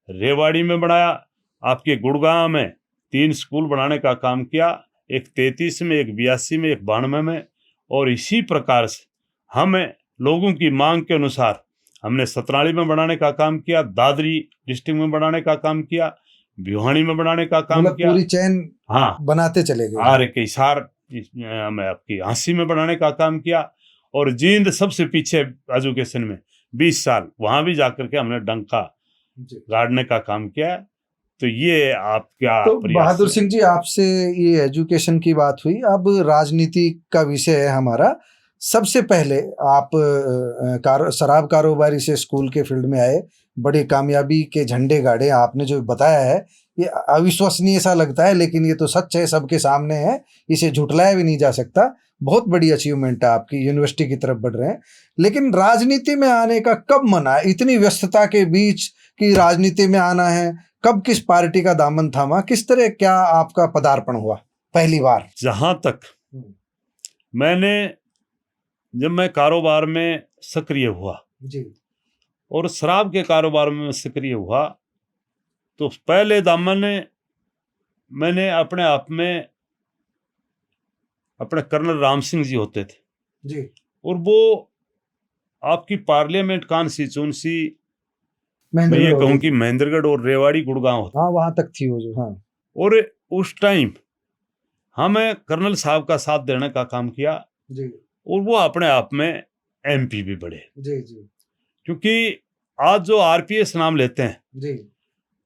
रेवाड़ी में बनाया, आपके गुड़गांव में 3 स्कूल बनाने का काम किया, एक 33 में, एक 82 में, एक 92 में। और इसी प्रकार से हम लोगों की मांग के अनुसार हमने सतनाली में बनाने का काम किया, दादरी डिस्ट्रिक्ट में बनाने का काम किया, भिवानी में बनाने का काम किया, पूरी चैन बनाते चले गए। और हिसार में आपकी हांसी में बनाने का काम किया, और जींद सबसे पीछे एजुकेशन में 20 साल वहां भी जाकर के हमने डंका गाड़ने का काम किया। तो ये आप क्या तो बहादुर सिंह जी, आपसे ये एजुकेशन की बात हुई, अब राजनीति का विषय है हमारा। सबसे पहले आप शराब कारोबारी से स्कूल के फील्ड में आए, बड़ी कामयाबी के झंडे गाड़े, आपने जो बताया है ये अविश्वसनीय सा लगता है, लेकिन ये तो सच है, सबके सामने है, इसे झुटलाया भी नहीं जा सकता। बहुत बड़ी अचीवमेंट है आपकी, यूनिवर्सिटी की तरफ बढ़ रहे हैं। लेकिन राजनीति में आने का कब मन आया? इतनी व्यस्तता के बीच की राजनीति में आना है, कब किस पार्टी का दामन थामा, किस तरह क्या आपका पदार्पण हुआ पहली बार? जहां तक जब मैं कारोबार में सक्रिय हुआ जी, और शराब के कारोबार में मैं सक्रिय हुआ। तो पहले दामन मैंने अपने आप में अपने कर्नल राम सिंह जी होते थे जी, और वो आपकी पार्लियामेंट कॉन्स्टिट्यूंसी मैं ये महेंद्रगढ़ कहूँ होगी। कि महेंद्रगढ़ और रेवाड़ी गुड़गांव होता। हाँ, वहां तक थी वो जो। हाँ और उस टाइम हमें कर्नल साहब का साथ देने का काम किया जी, और वो अपने आप में MP भी बढ़े। जी जी क्योंकि आज जो RPS नाम लेते हैं, जी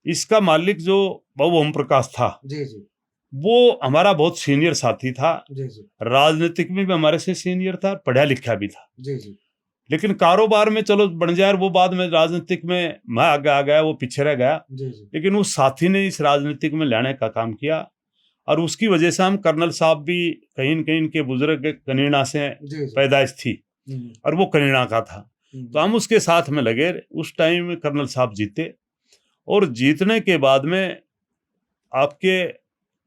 इसका मालिक जो बाबू ओम प्रकाश था, जी जी वो हमारा बहुत सीनियर साथी था, जी जी राजनीतिक में भी हमारे से सीनियर था, पढ़ा लिखा भी था। जी जी लेकिन कारोबार में चलो बंजार, वो बाद में राजनीतिक में मैं आगे आ गया, वो पीछे रह गया। जी जी लेकिन उस साथी ने इस राजनीतिक में लाने का काम किया और उसकी वजह से हम कर्नल साहब भी कहीं न कहीं इनके बुजुर्ग कनीना से जी जी पैदाइश थी और वो कनीना का था। तो हम उसके साथ में लगे। उस टाइम में कर्नल साहब जीते और जीतने के बाद में आपके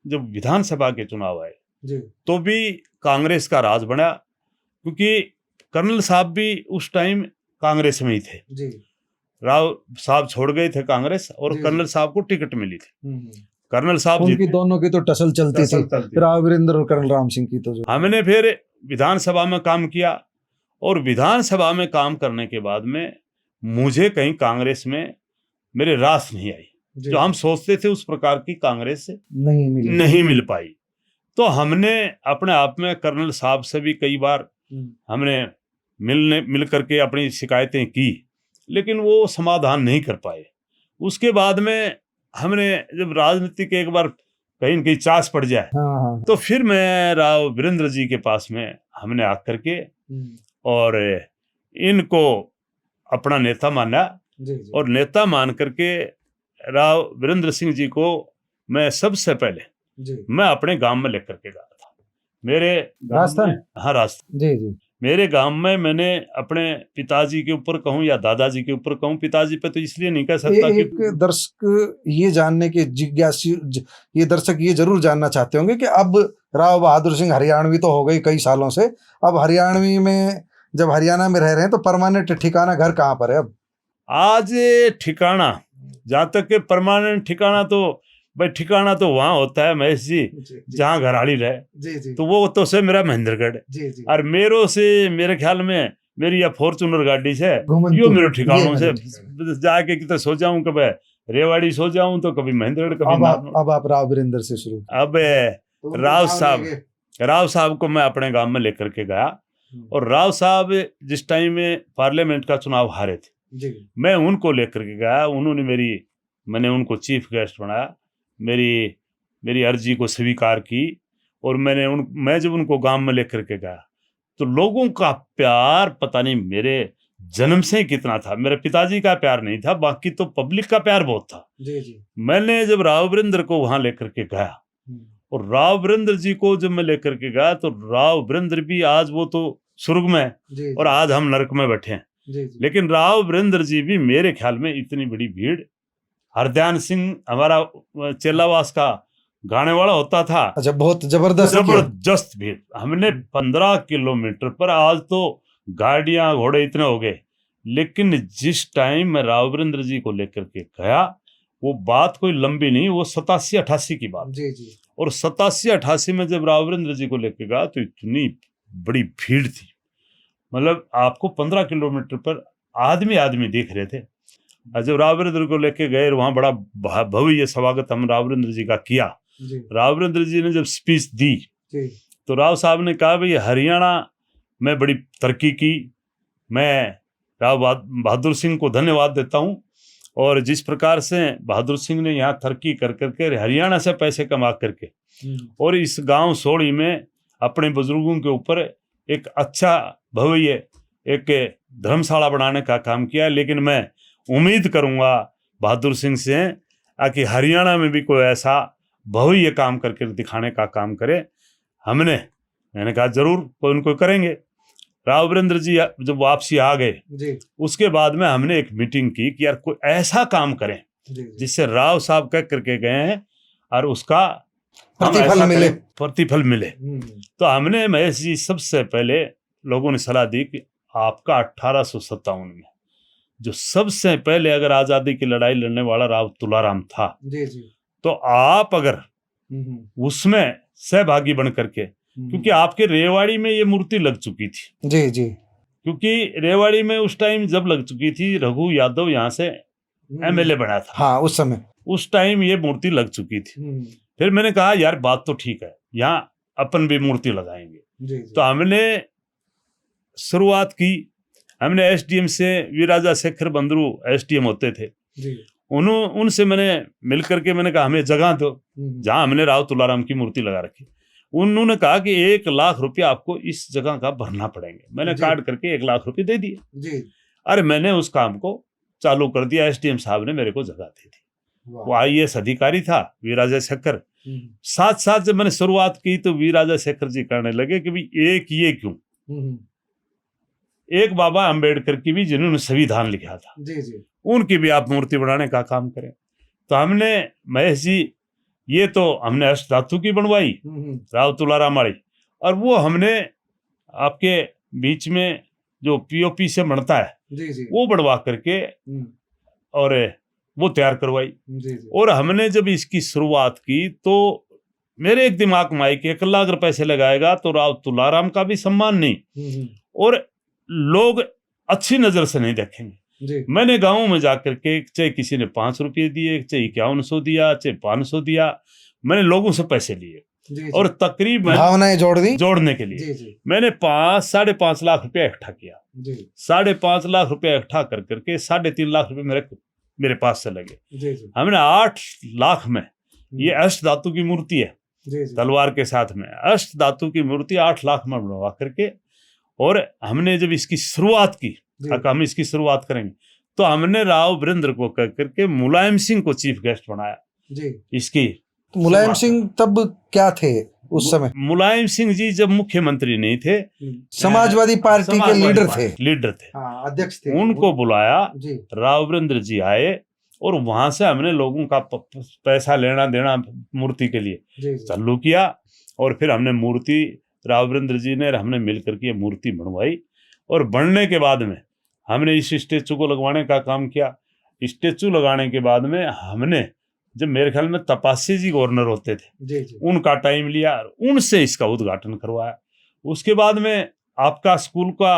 जब विधानसभा के चुनाव आए जी तो भी कांग्रेस का राज बना, क्योंकि कर्नल साहब भी उस टाइम कांग्रेस में ही थे। जी राव साहब छोड़ गए थे कांग्रेस और जी, कर्नल जी। साहब को टिकट मिली थी। कर्नल साहब उनकी जीते, दोनों की तो टसल चलती थी, राव वीरेंद्र और कर्नल राम सिंह की तो जो। हमने फिर विधानसभा में काम किया और विधानसभा में काम करने के बाद में मुझे कहीं कांग्रेस में मेरे रास नहीं आई। जी, जो हम सोचते थे उस प्रकार की कांग्रेस नहीं मिल पाई। तो हमने अपने आप में कर्नल साहब से भी कई बार हमने मिल करके अपनी शिकायतें की, लेकिन वो समाधान नहीं कर पाए। उसके बाद में हमने जब राजनीति के एक बार कहीं न कहीं चास पड़ जाए, हाँ, तो फिर मैं राव वीरेंद्र जी के पास में हमने आकर के और इनको अपना नेता माना जी, और नेता मान करके राव वीरेंद्र सिंह जी को मैं सबसे पहले जी मैं अपने गांव में लेकर के गया था। मेरे राजस्थान? हाँ, राजस्थान। जी जी मेरे गांव में मैंने अपने पिताजी के ऊपर कहूँ या दादाजी के ऊपर कहूँ, पिताजी पे तो इसलिए नहीं कह सकता एक दर्शक ये जानने के जिज्ञासु, ये दर्शक ये जरूर जानना चाहते होंगे कि अब राव बहादुर सिंह हरियाणवी तो हो गई कई सालों से, अब हरियाणवी में जब हरियाणा में रह रहे हैं तो परमानेंट ठिकाना घर कहाँ पर है अब? आज ठिकाना, जहाँ तक के परमानेंट ठिकाना तो भाई ठिकाना तो वहाँ होता है महेश जी जहाँ घराड़ी रहे। जी तो वो तो से मेरा महेंद्रगढ़ जी और मेरो से मेरे ख्याल में मेरी या फॉर्चूनर गाड़ी से घुमंतु, यो मेरे ठिकानों ये से मेरे जाके कितना सो जाऊं, कभी रेवाड़ी सो जाऊं तो कभी महेंद्रगढ़, कभी अब आप राव वीरेंद्र से शुरू। अब राव साहब को मैं अपने गांव में लेकर के गया और राव साहब जिस टाइम में पार्लियामेंट का चुनाव हारे थे, मैं उनको लेकर के गया। उन्होंने मैंने उनको चीफ गेस्ट बनाया, मेरी अर्जी को स्वीकार की और मैं जब उनको गांव में लेकर के गया तो लोगों का प्यार पता नहीं मेरे जन्म से ही कितना था। मेरे पिताजी का प्यार नहीं था, बाकी तो पब्लिक का प्यार बहुत था। मैंने जब राव वीरेंद्र को वहां लेकर के गया और राव वीरेंद्र जी को जब मैं लेकर के गया तो राव वीरेंद्र भी आज वो तो स्वर्ग में है और आज हम नरक में बैठे हैं। लेकिन राव वीरेंद्र जी भी मेरे ख्याल में इतनी बड़ी भीड़, हरध्यान सिंह हमारा चेलावास का गाने वाला होता था। अच्छा, बहुत जबरदस्त भीड़। हमने 15 किलोमीटर पर, आज तो गाड़ियां घोड़े इतने हो गए, लेकिन जिस टाइम मैं राव वीरेंद्र जी को लेकर के गया वो बात कोई लंबी नहीं, वो 87-88 की बात। और 87-88 में जब राव वीरेंद्र जी को लेकर गया तो इतनी बड़ी भीड़ थी, मतलब आपको 15 किलोमीटर पर आदमी दिख रहे थे। जब राव वीरेंद्र को लेके गए वहां बड़ा भव्य स्वागत हम राव वीरेंद्र जी का किया। राव वीरेंद्र जी ने जब स्पीच दी तो राव साहब ने कहा भाई हरियाणा में बड़ी तरक्की की, मैं राव बहादुर सिंह को धन्यवाद देता हूं और जिस प्रकार से बहादुर सिंह ने यहाँ तरक्की कर करके हरियाणा से पैसे कमा करके और इस गांव सोड़ी में अपने बुजुर्गों के ऊपर एक अच्छा भव्य एक धर्मशाला बनाने का काम किया। लेकिन मैं उम्मीद करूंगा बहादुर सिंह से कि हरियाणा में भी कोई ऐसा भव्य काम करके दिखाने का काम करे। मैंने कहा जरूर कोई उनको करेंगे। राव वीरेंद्र जी जब वापसी आ गए उसके बाद में हमने एक मीटिंग की कि यार कोई ऐसा काम करें जिससे राव साहब कह करके गए हैं और उसका प्रतिफल मिले। तो हमने महेश जी सबसे पहले लोगों ने सलाह दी कि आपका 1857 में जो सबसे पहले अगर आजादी की लड़ाई लड़ने वाला राव तुलाराम था, जी जी, तो आप अगर उसमें सहभागी बन करके, क्योंकि आपके रेवाड़ी में ये मूर्ति लग चुकी थी, जी जी, क्योंकि रेवाड़ी में उस टाइम जब लग चुकी थी, रघु यादव यहाँ से एमएलए बना था, हाँ उस समय, उस टाइम ये मूर्ति लग चुकी थी। फिर मैंने कहा यार बात तो ठीक है, यहाँ अपन भी मूर्ति लगाएंगे। जी जी, तो हमने शुरुआत की, हमने एसडीएम से, वीराजा शेखर बंदरू एसडीएम होते थे, जी, उनसे मैंने मिल करके मैंने कहा हमें जगह दो जहां हमने राव तुलाराम की मूर्ति लगा रखी। उन्होंने कहा कि 1 लाख रुपया आपको इस जगह का भरना पड़ेंगे। मैंने काट करके 1 लाख रुपये दे दिए जी। अरे मैंने उस काम को चालू कर दिया। एसडीएम साहब ने मेरे को जगह दे दी। वो आईएएस अधिकारी था वीराजा शेखर। साथ साथ जब मैंने शुरुआत की तो वीराजा शेखर जी कहने लगे कि भाई एक ये क्यों, एक बाबा अंबेडकर की भी जिन्होंने संविधान लिखा था, जी जी, उनकी भी आप मूर्ति बनाने का काम करें। तो हमने महेश जी ये तो हमने अष्ट धातु की बनवाई राव तुलाराम वाली, और वो हमने आपके बीच में जो पीओपी से बनता है जी जी, वो बनवा करके और वो तैयार करवाई। जी जी, और हमने जब इसकी शुरुआत की तो मेरे एक दिमाग में आई कि 1 लाख रुपए से लगाएगा तो राव तुलाराम का भी सम्मान नहीं और लोग अच्छी नजर से नहीं देखेंगे। जी। मैंने गांव में जाकर के चाहे किसी ने 5 रुपये दिए, चाहे 5100 दिया, चाहे 500 दिया, मैंने लोगों से पैसे लिए जी, और तकरीबन भावनाएं जोड़ने के लिए जी, जी। मैंने 5-5.5 लाख रुपया इकट्ठा किया जी। 5.5 लाख रुपया इकट्ठा कर करके 3.5 लाख रुपए मेरे पास से लगे जी, जी। हमने 8 लाख में ये अष्ट धातु की मूर्ति है जी, जी। तलवार के साथ में अष्ट धातु की मूर्ति 8 लाख में बनवा करके, और हमने जब इसकी शुरुआत की, हम इसकी शुरुआत करेंगे तो हमने राव वीरेंद्र को कह करके मुलायम सिंह को चीफ गेस्ट बनाया जी। इसकी। मुलायम सिंह तब क्या थे उस समय? मुलायम सिंह जी जब मुख्यमंत्री नहीं थे, समाजवादी पार्टी के लीडर थे, अध्यक्ष थे। उनको बुलाया जी। राव वीरेंद्र जी आए और वहां से हमने लोगों का पैसा लेना देना मूर्ति के लिए चालू किया, और फिर हमने मूर्ति राव वीरेंद्र जी ने हमने मिलकर के मूर्ति बनवाई, और बनने के बाद में हमने इस स्टेचू को लगवाने का काम किया। स्टेचू लगाने के बाद में हमने, जब मेरे ख्याल में तपासी जी गवर्नर होते थे, उनका टाइम लिया और उनसे इसका उद्घाटन करवाया। उसके बाद में आपका स्कूल का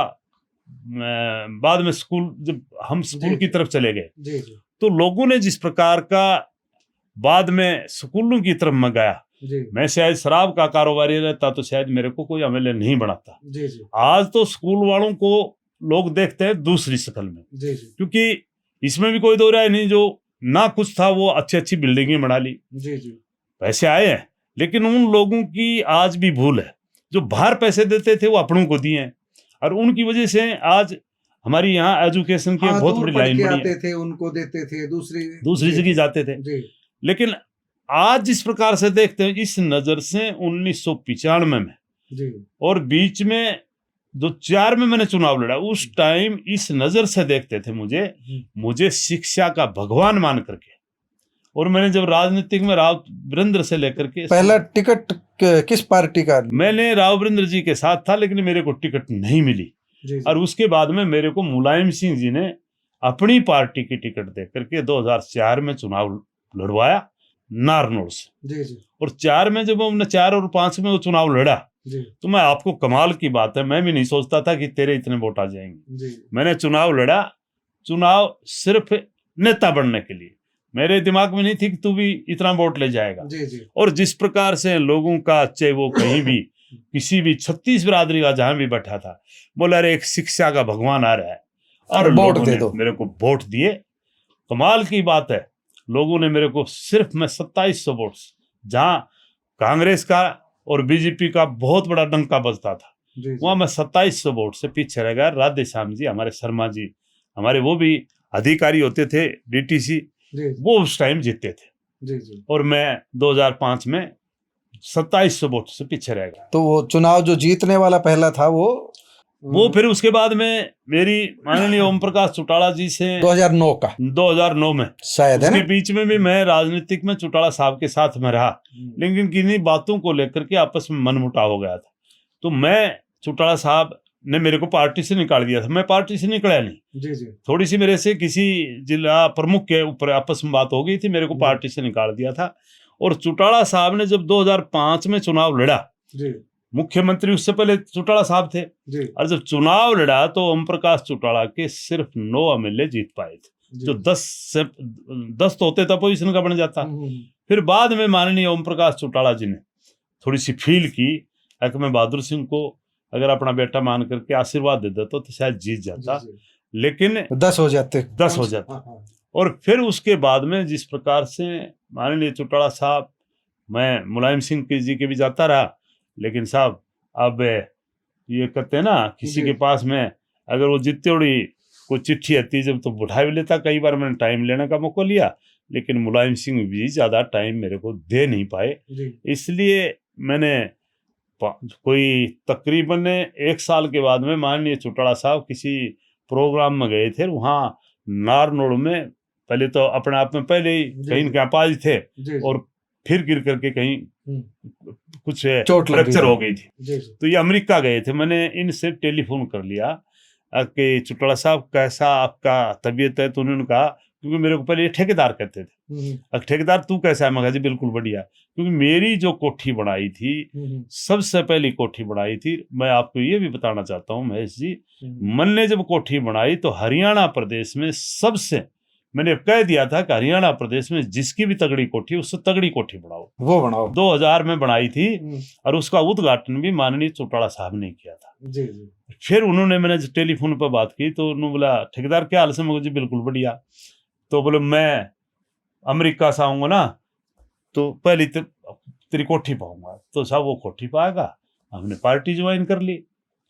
बाद में स्कूल, जब हम स्कूल की तरफ चले गए तो लोगों ने जिस प्रकार का बाद में स्कूलों की तरफ में गया, मैं शायद शराब का कारोबारी रहता तो शायद मेरे को कोई एमएलए नहीं बनाता। आज तो स्कूल वालों को लोग देखते हैं दूसरी शक्ल में, क्योंकि इसमें भी कोई दो राय नहीं, जो ना कुछ था वो अच्छी अच्छी बिल्डिंगें बना ली, पैसे आए हैं, लेकिन उन लोगों की आज भी भूल है जो बाहर पैसे देते थे वो अपनों को दिए हैं, और उनकी वजह से आज हमारी यहाँ एजुकेशन की बहुत बड़ी लाइन बनी थे, उनको देते थे, दूसरी जगह जाते थे। लेकिन आज जिस प्रकार से देखते हैं इस नजर से 1995 में और बीच में जो 4 में मैंने चुनाव लड़ा, उस टाइम इस नजर से देखते थे मुझे शिक्षा का भगवान मान करके। और मैंने जब राजनीतिक में राव वीरेंद्र से लेकर के, पहला टिकट किस पार्टी का? मैंने राव वीरेंद्र जी के साथ था, लेकिन मेरे को टिकट नहीं मिली। और उसके बाद में मेरे को मुलायम सिंह जी ने अपनी पार्टी की टिकट दे करके 2004 में चुनाव लड़वाया नारनौल से। और 4 में जब हमने 4 और 5 में वो चुनाव लड़ा तो मैं आपको, कमाल की बात है, मैं भी नहीं सोचता था कि तेरे इतने वोट आ जाएंगे। मैंने चुनाव लड़ा, चुनाव सिर्फ नेता बनने के लिए, मेरे दिमाग में नहीं थी कि तू भी इतना वोट ले जाएगा। और जिस प्रकार से लोगों का, चाहे वो कहीं भी किसी भी 36 बिरादरी का जहां भी बैठा था, बोला अरे एक शिक्षा का भगवान आ रहा है, और वोट दे दो। मेरे को वोट दिए। कमाल की बात है, लोगों ने मेरे को सिर्फ मैं 2700 वोट, जहां कांग्रेस का और बीजेपी का बहुत बड़ा डंका बजता था, वहां मैं 2700 वोट से पीछे रह गया। राधे श्याम जी, हमारे शर्मा जी, हमारे वो भी अधिकारी होते थे डीटीसी, वो उस टाइम जीते थे। और मैं 2005 में 2700 वोट से पीछे रह गया। तो वो चुनाव जो जीतने वाला पहला था वो फिर उसके बाद में मेरी माननीय ओम प्रकाश चौटाला जी से 2009 में शायद, उसके बीच में भी मैं राजनीतिक में चौटाला साहब के साथ में रहा, लेकिन किन्हीं बातों को लेकर के आपस में मनमुटाव हो गया था। तो मैं चौटाला साहब ने मेरे को पार्टी से निकाल दिया था। मैं पार्टी से निकला नहीं। जी जी। थोड़ी सी मेरे से किसी जिला प्रमुख के ऊपर आपस में बात हो गई थी, मेरे को पार्टी से निकाल दिया था। और चौटाला साहब ने जब 2005 में चुनाव लड़ा, जी, मुख्यमंत्री उससे पहले चौटाला साहब थे जी। और जब चुनाव लड़ा तो ओम प्रकाश चौटाला के सिर्फ 9 एमएलए जीत पाए थे, जो 10 तो होते तो अपोजिशन का बन जाता। फिर बाद में माननीय ओम प्रकाश चौटाला जी ने थोड़ी सी फील की कि मैं बहादुर सिंह को अगर अपना बेटा मान करके आशीर्वाद दे देता तो शायद जीत जाता, लेकिन 10 हो जाते। और फिर उसके बाद में जिस प्रकार से माननीय चौटाला साहब, मैं मुलायम सिंह जी के भी जाता रहा, लेकिन साहब अब ये कहते हैं ना किसी के पास में अगर वो जितनी कोई चिट्ठी आती जब तो उठा भी लेता। कई बार मैंने टाइम लेने का मौका लिया, लेकिन मुलायम सिंह भी ज़्यादा टाइम मेरे को दे नहीं पाए। इसलिए मैंने कोई तकरीबन 1 साल के बाद में माननीय चौटाला साहब किसी प्रोग्राम में गए थे, वहाँ नारनौल में पहले तो अपने आप में पहले ही कहीं के अपाज थे और फिर गिर करके कहीं कुछ फ्रैक्चर हो गई थी, तो ये अमेरिका गए थे। मैंने इनसे टेलीफोन कर लिया कि चौटाला साहब कैसा आपका तबीयत है, तो उन्होंने कहा, क्योंकि मेरे को पहले ठेकेदार कहते थे, ठेकेदार तू कैसा है? मैं कहा जी बिल्कुल बढ़िया। क्योंकि मेरी जो कोठी बनाई थी, सबसे पहली कोठी बनाई थी, मैं आपको ये भी बताना चाहता हूँ महेश जी, मैंने जब कोठी बनाई तो हरियाणा प्रदेश में सबसे, मैंने कह दिया था कि हरियाणा प्रदेश में जिसकी भी तगड़ी कोठी उससे तगड़ी कोठी बनाओ, वो बनाओ। 2000 में बनाई थी और उसका उद्घाटन भी माननीय चौटाला साहब ने किया था। जी जी। फिर उन्होंने, मैंने टेलीफोन पर बात की तो उन्होंने बोला ठेकेदार क्या हाल से? मैं जी बिल्कुल बढ़िया। तो बोले मैं अमेरिका से आऊंगा ना तो पहली तेरी कोठी पाऊंगा। तो साहब वो कोठी पाएगा। हमने पार्टी ज्वाइन कर ली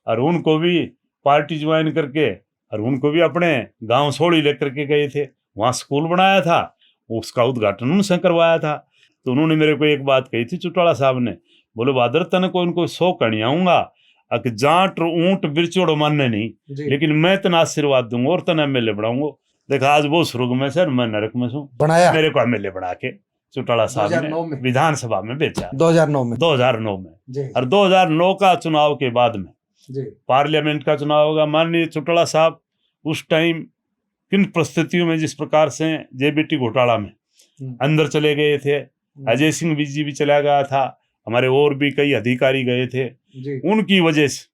और उनको भी पार्टी ज्वाइन करके और उनको भी अपने गांव सोड़ी लेकर के गए थे, वहाँ स्कूल बनाया था, उसका उद्घाटन उनसे करवाया था। तो उन्होंने मेरे को एक बात कही थी चौटाला साहब ने, बोले बहादुर तने को इनको 100 कणी आऊंगा अक जाट ऊंट बिरचोड़ो मानने नहीं, लेकिन मैं तना आशीर्वाद दूंगा और तना एमएलए बनाऊंगा। देखा आज वो स्वर्ग में सर, मैं नरक में हूँ। बनाया मेरे को एमएलए बना के चौटाला साहब ने विधानसभा में भेजा 2009 में और 2009 का चुनाव के बाद में पार्लियामेंट का चुनाव होगा। माननीय चौटाला साहब उस टाइम किन परिस्थितियों में, जिस प्रकार से जेबीटी घोटाला में अंदर चले गए थे, अजय सिंह जी भी चला गया था, हमारे और भी कई अधिकारी गए थे उनकी वजह से।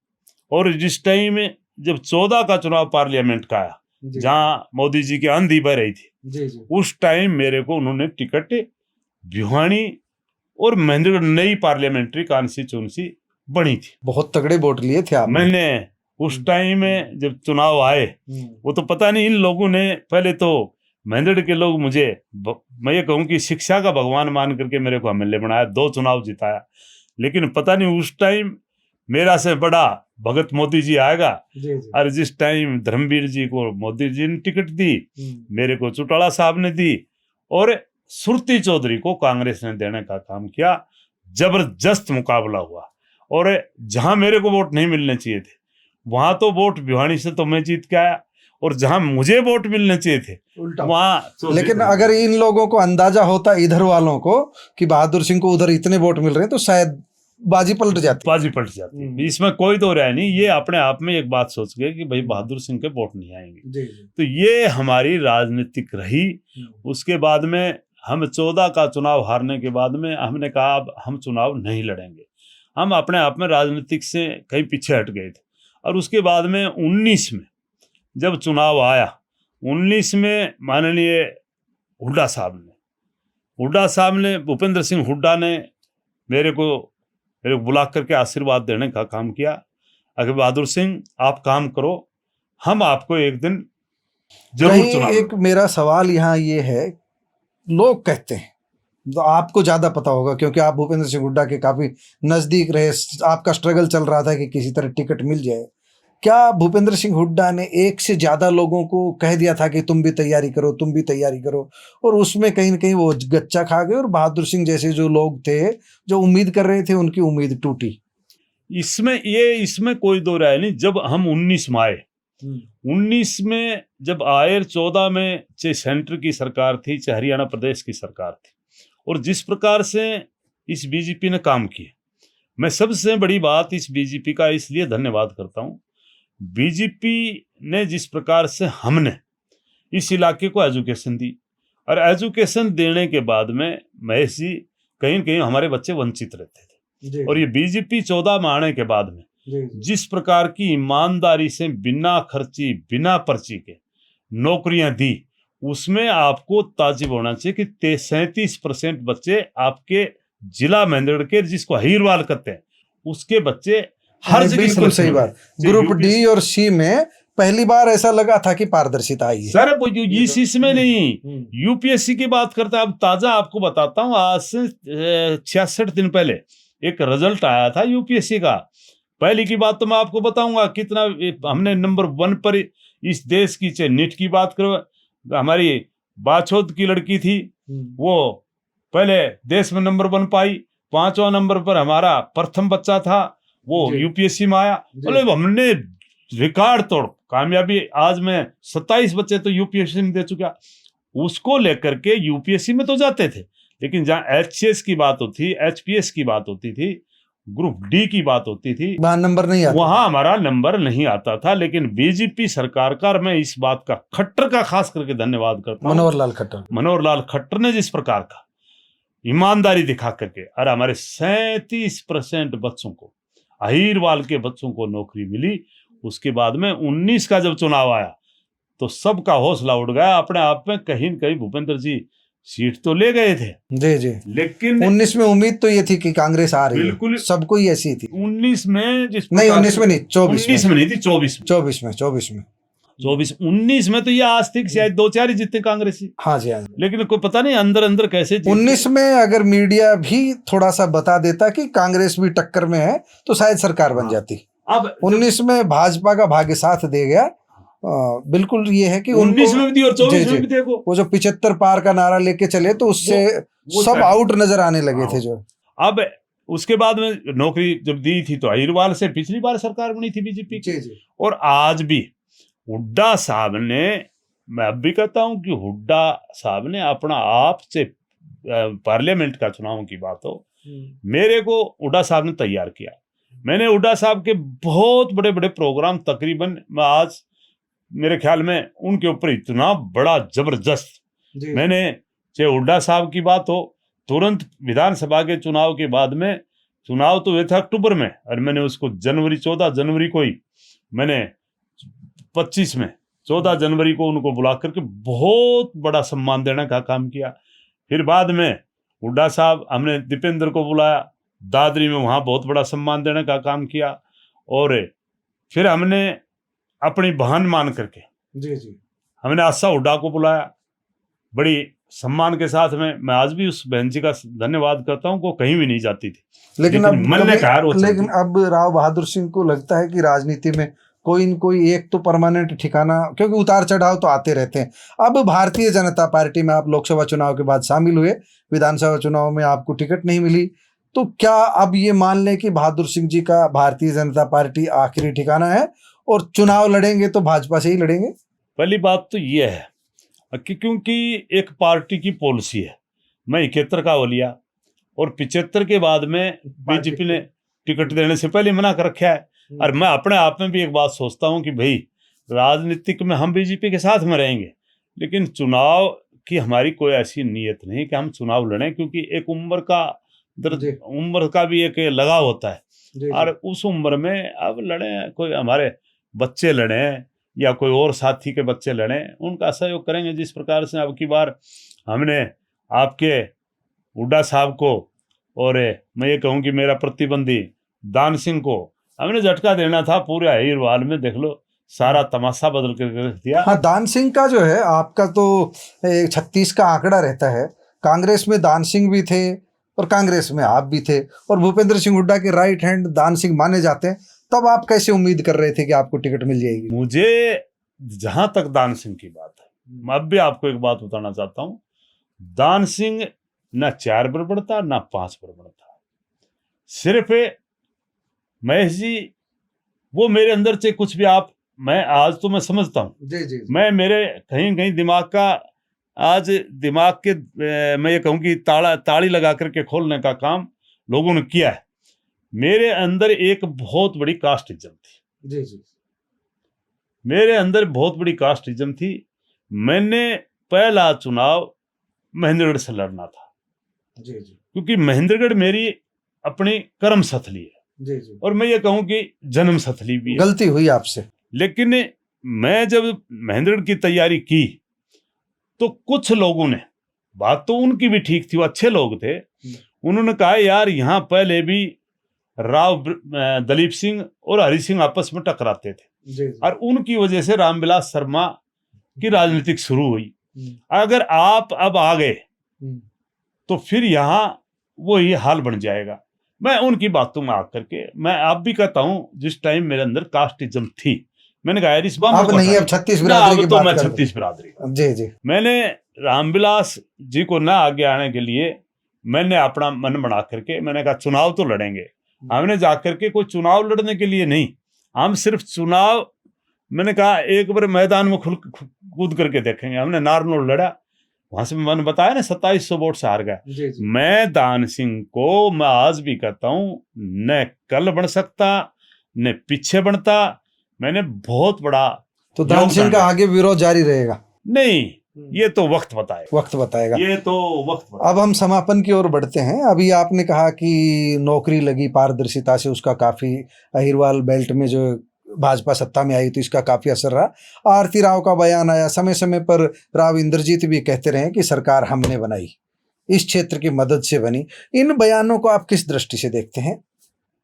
और जिस टाइम जब 14 का चुनाव पार्लियामेंट का आया, जहां मोदी जी की आंधी बह रही थी, उस टाइम मेरे को उन्होंने टिकट भिवानी और महेंद्रगढ़ नई पार्लियामेंट्री कॉन्स्टिट्यूंसी बनी थी। बहुत तगड़े वोट लिए थे आप। मैंने उस टाइम में जब चुनाव आए, वो तो पता नहीं इन लोगों ने, पहले तो महेंद्रगढ़ के लोग मुझे, मैं ये कहूँ कि शिक्षा का भगवान मान करके मेरे को एमएलए बनाया, 2 चुनाव जिताया। लेकिन पता नहीं उस टाइम मेरा से बड़ा भगत मोदी जी आएगा। और जिस टाइम धर्मवीर जी को मोदी जी ने टिकट दी, मेरे को चौटाला साहब ने दी और सुरती चौधरी को कांग्रेस ने देने का काम किया। जबरदस्त मुकाबला हुआ और जहां मेरे को वोट नहीं मिलने चाहिए थे वहां तो वोट भिवानी से तो मैं जीत के आया, और जहां मुझे वोट मिलने चाहिए थे वहां। लेकिन अगर इन लोगों को अंदाजा होता, इधर वालों को, कि बहादुर सिंह को उधर इतने वोट मिल रहे हैं, तो शायद बाजी पलट जाती। इसमें कोई दो राय नहीं। ये अपने आप में एक बात सोच गए कि भाई बहादुर सिंह के वोट नहीं आएंगे। तो ये हमारी राजनीतिक रही। उसके बाद में हम 14 का चुनाव हारने के बाद में हमने कहा अब हम चुनाव नहीं लड़ेंगे। हम अपने आप में राजनीतिक से कहीं पीछे हट गए थे। और उसके बाद में 19 में जब चुनाव आया, 19 में माननीय हुड्डा साहब ने भूपेंद्र सिंह हुड्डा ने मेरे को बुला करके आशीर्वाद देने का काम किया। अगर बहादुर सिंह आप काम करो, हम आपको एक दिन जरूर चुनाव। एक मेरा सवाल यहाँ ये है, लोग कहते हैं, तो आपको ज्यादा पता होगा क्योंकि आप भूपेंद्र सिंह हुड्डा के काफी नजदीक रहे, आपका स्ट्रगल चल रहा था कि किसी तरह टिकट मिल जाए। क्या भूपेंद्र सिंह हुड्डा ने एक से ज्यादा लोगों को कह दिया था कि तुम भी तैयारी करो, और उसमें कहीं ना कहीं वो गच्चा खा गए और बहादुर सिंह जैसे जो लोग थे जो उम्मीद कर रहे थे उनकी उम्मीद टूटी? इसमें कोई दो राय नहीं। जब हम 19 में आए, 19 में जब आए, 14 में चाहे सेंटर की सरकार थी चाहे हरियाणा प्रदेश की सरकार थी, और जिस प्रकार से इस बीजेपी ने काम किया, मैं सबसे बड़ी बात इस बीजेपी का इसलिए धन्यवाद करता हूं बीजेपी ने जिस प्रकार से हमने इस इलाके को एजुकेशन दी, और एजुकेशन देने के बाद में महेश जी कहीं न कहीं हमारे बच्चे वंचित रहते थे। और ये बीजेपी 14 में आने के बाद में जिस प्रकार की ईमानदारी से बिना खर्ची बिना पर्ची के नौकरियां दी, उसमें आपको ताज्जुब होना चाहिए कि 37% बच्चे आपके जिला मेंदड़ के, जिसको हीरवाल कहते हैं, उसके बच्चे हर जगह। बिल्कुल सही बात। ग्रुप डी और सी में पहली बार ऐसा लगा था कि पारदर्शिता आई है। सर वो इस इसमें नहीं, यूपीएससी की बात करता है। अब ताजा आपको बताता हूँ, आज से 66 दिन पहले एक रिजल्ट आया था यूपीएससी का। पहली की बात तो मैं आपको बताऊंगा कितना हमने नंबर 1 पर इस देश की, चाहे नीट की बात करो, हमारी बाछौद की लड़की थी, वो पहले देश में नंबर 1 पाई। 5वां नंबर पर हमारा प्रथम बच्चा था, वो यूपीएससी में आया। मतलब हमने रिकॉर्ड तोड़ कामयाबी, आज मैं 27 बच्चे तो यूपीएससी में दे चुका। उसको लेकर के यूपीएससी में तो जाते थे, लेकिन जहां एचसीएस की बात होती, एचपीएस की बात होती थी, ग्रुप डी की बात होती थी, वहां नंबर नहीं आता, वहां हमारा नंबर नहीं आता था। लेकिन बीजेपी सरकार का मैं इस बात का खट्टर का खास करके धन्यवाद करता हूं, मनोहर लाल खट्टर ने जिस प्रकार का ईमानदारी दिखा करके, और हमारे 37% बच्चों को, अहीरवाल के बच्चों को नौकरी मिली। उसके बाद में 19 का जब चुनाव आया तो सबका हौसला उड़ गया अपने आप में। कहीं न कहीं भूपेंद्र जी सीट तो ले गए थे जी, लेकिन 19 में उम्मीद तो ये थी कि कांग्रेस आ रही है, बिल्कुल सबको ही ऐसी थी। 19 में जिस नहीं 19 में नहीं, 24 में नहीं थी, 24 में 19 में तो ये आज तक शायद 2-4 ही जीते कांग्रेसी। हाँ जी, हाँ जी। लेकिन कोई पता नहीं अंदर अंदर कैसे 19 में अगर मीडिया भी थोड़ा सा बता देता कि कांग्रेस भी टक्कर में है तो शायद सरकार बन जाती। अब 19 में भाजपा का भाग्य साथ दे गया। बिल्कुल ये है कि 19 में भी थी और 24 में भी देखो, वो जो 75 पार का नारा लेके चले तो उससे वो सब आउट नजर आने लगे थे जो। अब उसके बाद में नौकरी जब दी थी तो अहीरवाल से पिछली बार सरकार बनी थी बीजेपी की। और आज भी हुड्डा साहब ने, मैं अब भी कहता हूं कि हुड्डा साहब ने अपना आप से पार्लियामेंट का चुनाव की बात हो, मेरे को हुड्डा साहब ने तैयार किया। मैंने हुड्डा साहब के बहुत बड़े बड़े प्रोग्राम, तकरीबन मैं आज मेरे ख्याल में उनके ऊपर इतना बड़ा जबरदस्त, मैंने चाहे हुड्डा साहब की बात हो, तुरंत विधानसभा के चुनाव के बाद में, चुनाव तो हुए थे अक्टूबर में, और मैंने उसको 14 जनवरी को ही मैंने 25 में 14 जनवरी को उनको बुला करके बहुत बड़ा सम्मान देने का काम किया। फिर बाद में हुड्डा साहब, हमने दीपेंद्र को बुलाया दादरी में, वहाँ बहुत बड़ा सम्मान देने का काम किया। और फिर हमने अपनी बहन मान करके हमने आशा हुड्डा को बुलाया बड़ी सम्मान के साथ में। मैं आज भी उस बहन जी का धन्यवाद करता हूँ, वो कहीं भी नहीं जाती थी, लेकिन अब राव बहादुर सिंह को लगता है कि राजनीति में कोई न कोई एक तो परमानेंट ठिकाना, क्योंकि उतार चढ़ाव तो आते रहते हैं। अब भारतीय जनता पार्टी में आप लोकसभा चुनाव के बाद शामिल हुए, विधानसभा चुनाव में आपको टिकट नहीं मिली, तो क्या अब ये मान लें कि बहादुर सिंह जी का भारतीय जनता पार्टी आखिरी ठिकाना है और चुनाव लड़ेंगे तो भाजपा से ही लड़ेंगे? पहली बात तो ये है कि क्योंकि एक पार्टी की पॉलिसी है, मैं 71 का हो लिया और 75 के बाद में बीजेपी ने टिकट देने से पहले मना कर रखा है। और मैं अपने आप में भी एक बात सोचता हूं कि भाई राजनीतिक में हम बीजेपी के साथ में रहेंगे, लेकिन चुनाव की हमारी कोई ऐसी नीयत नहीं कि हम चुनाव लड़ें, क्योंकि एक उम्र का भी एक लगाव होता है। और उस उम्र में अब लड़ें, कोई हमारे बच्चे लड़ें या कोई और साथी के बच्चे लड़ें, उनका सहयोग करेंगे। जिस प्रकार से अब की बार हमने आपके हुड्डा साहब को और मैं ये कहूँ कि मेरा प्रतिद्वंदी दान सिंह को हमने झटका देना था, पूरे अहीरवाल में देख लो सारा तमाशा बदल कर रख दिया। हाँ, दान सिंह का जो है आपका तो 36 का आंकड़ा रहता है। कांग्रेस में दान सिंह भी थे और कांग्रेस में आप भी थे, और भूपेंद्र सिंह हुड्डा के राइट हैंड दान सिंह माने जाते हैं। तब आप कैसे उम्मीद कर रहे थे कि आपको टिकट मिल जाएगी? मुझे जहां तक दान सिंह की बात है, मैं अब भी आपको एक बात बताना चाहता हूं, दान सिंह ना 4 पर बढ़ता ना 5 पर बढ़ता, सिर्फ महेश जी वो मेरे अंदर से कुछ भी आप, मैं आज तो मैं समझता हूँ, मैं मेरे कहीं कहीं दिमाग का आज दिमाग के मैं ये कहूँ कि ताड़ी लगा करके खोलने का काम लोगों ने किया है। मेरे अंदर एक बहुत बड़ी कास्ट इज्जत थी, मेरे अंदर बहुत बड़ी कास्टिज्म थी। मैंने पहला चुनाव महेंद्रगढ़ से लड़ना था जी जी क्योंकि महेंद्रगढ़ मेरी अपनी कर्म स्थली है जी जी, और मैं ये कहूं कि जन्म स्थली भी है। गलती हुई आपसे। लेकिन मैं जब महेंद्रगढ़ की तैयारी की तो कुछ लोगों ने, बात तो उनकी भी ठीक थी, वो अच्छे लोग थे, उन्होंने कहा यार यहाँ पहले भी दलीप सिंह और हरि सिंह आपस में टकराते थे जी, और उनकी वजह से रामविलास शर्मा की राजनीतिक शुरू हुई। अगर आप अब आ गए तो फिर यहाँ वही हाल बन जाएगा। मैं उनकी बातों में आकर के मैं आप भी कहता हूँ, जिस टाइम मेरे अंदर कास्टिज्म थी, मैंने कहा यार इस बात अब नहीं, अब 36 बिरादरी की तो बात मैं कर रहे 36 बिरादरी। जी जी मैंने रामविलास जी को ना आगे आने के लिए मैंने अपना मन बना करके मैंने कहा चुनाव तो लड़ेंगे। हमने जाकर के कोई चुनाव लड़ने के लिए नहीं, हम सिर्फ चुनाव, मैंने कहा एक बार मैदान में कूद करके देखेंगे। हमने नारनौल लड़ा, वहां से मैंने बताया ना 2700 वोट से हार गया। मैं दान सिंह को मैं आज भी कहता हूं, न कल बन सकता न पीछे बनता। मैंने बहुत बड़ा तो दान सिंह का आगे विरोध जारी रहेगा? नहीं, ये तो वक्त बताएगा, वक्त बताएगा। ये तो वक्त बताएगा। अब हम समापन की ओर बढ़ते हैं। अभी आपने कहा कि नौकरी लगी पारदर्शिता से, उसका काफी अहिरवाल बेल्ट में जो भाजपा सत्ता में आई तो इसका काफी असर रहा। आरती राव का बयान आया, समय समय पर राव इंद्रजीत भी कहते रहे कि सरकार हमने बनाई, इस क्षेत्र की मदद से बनी। इन बयानों को आप किस दृष्टि से देखते हैं?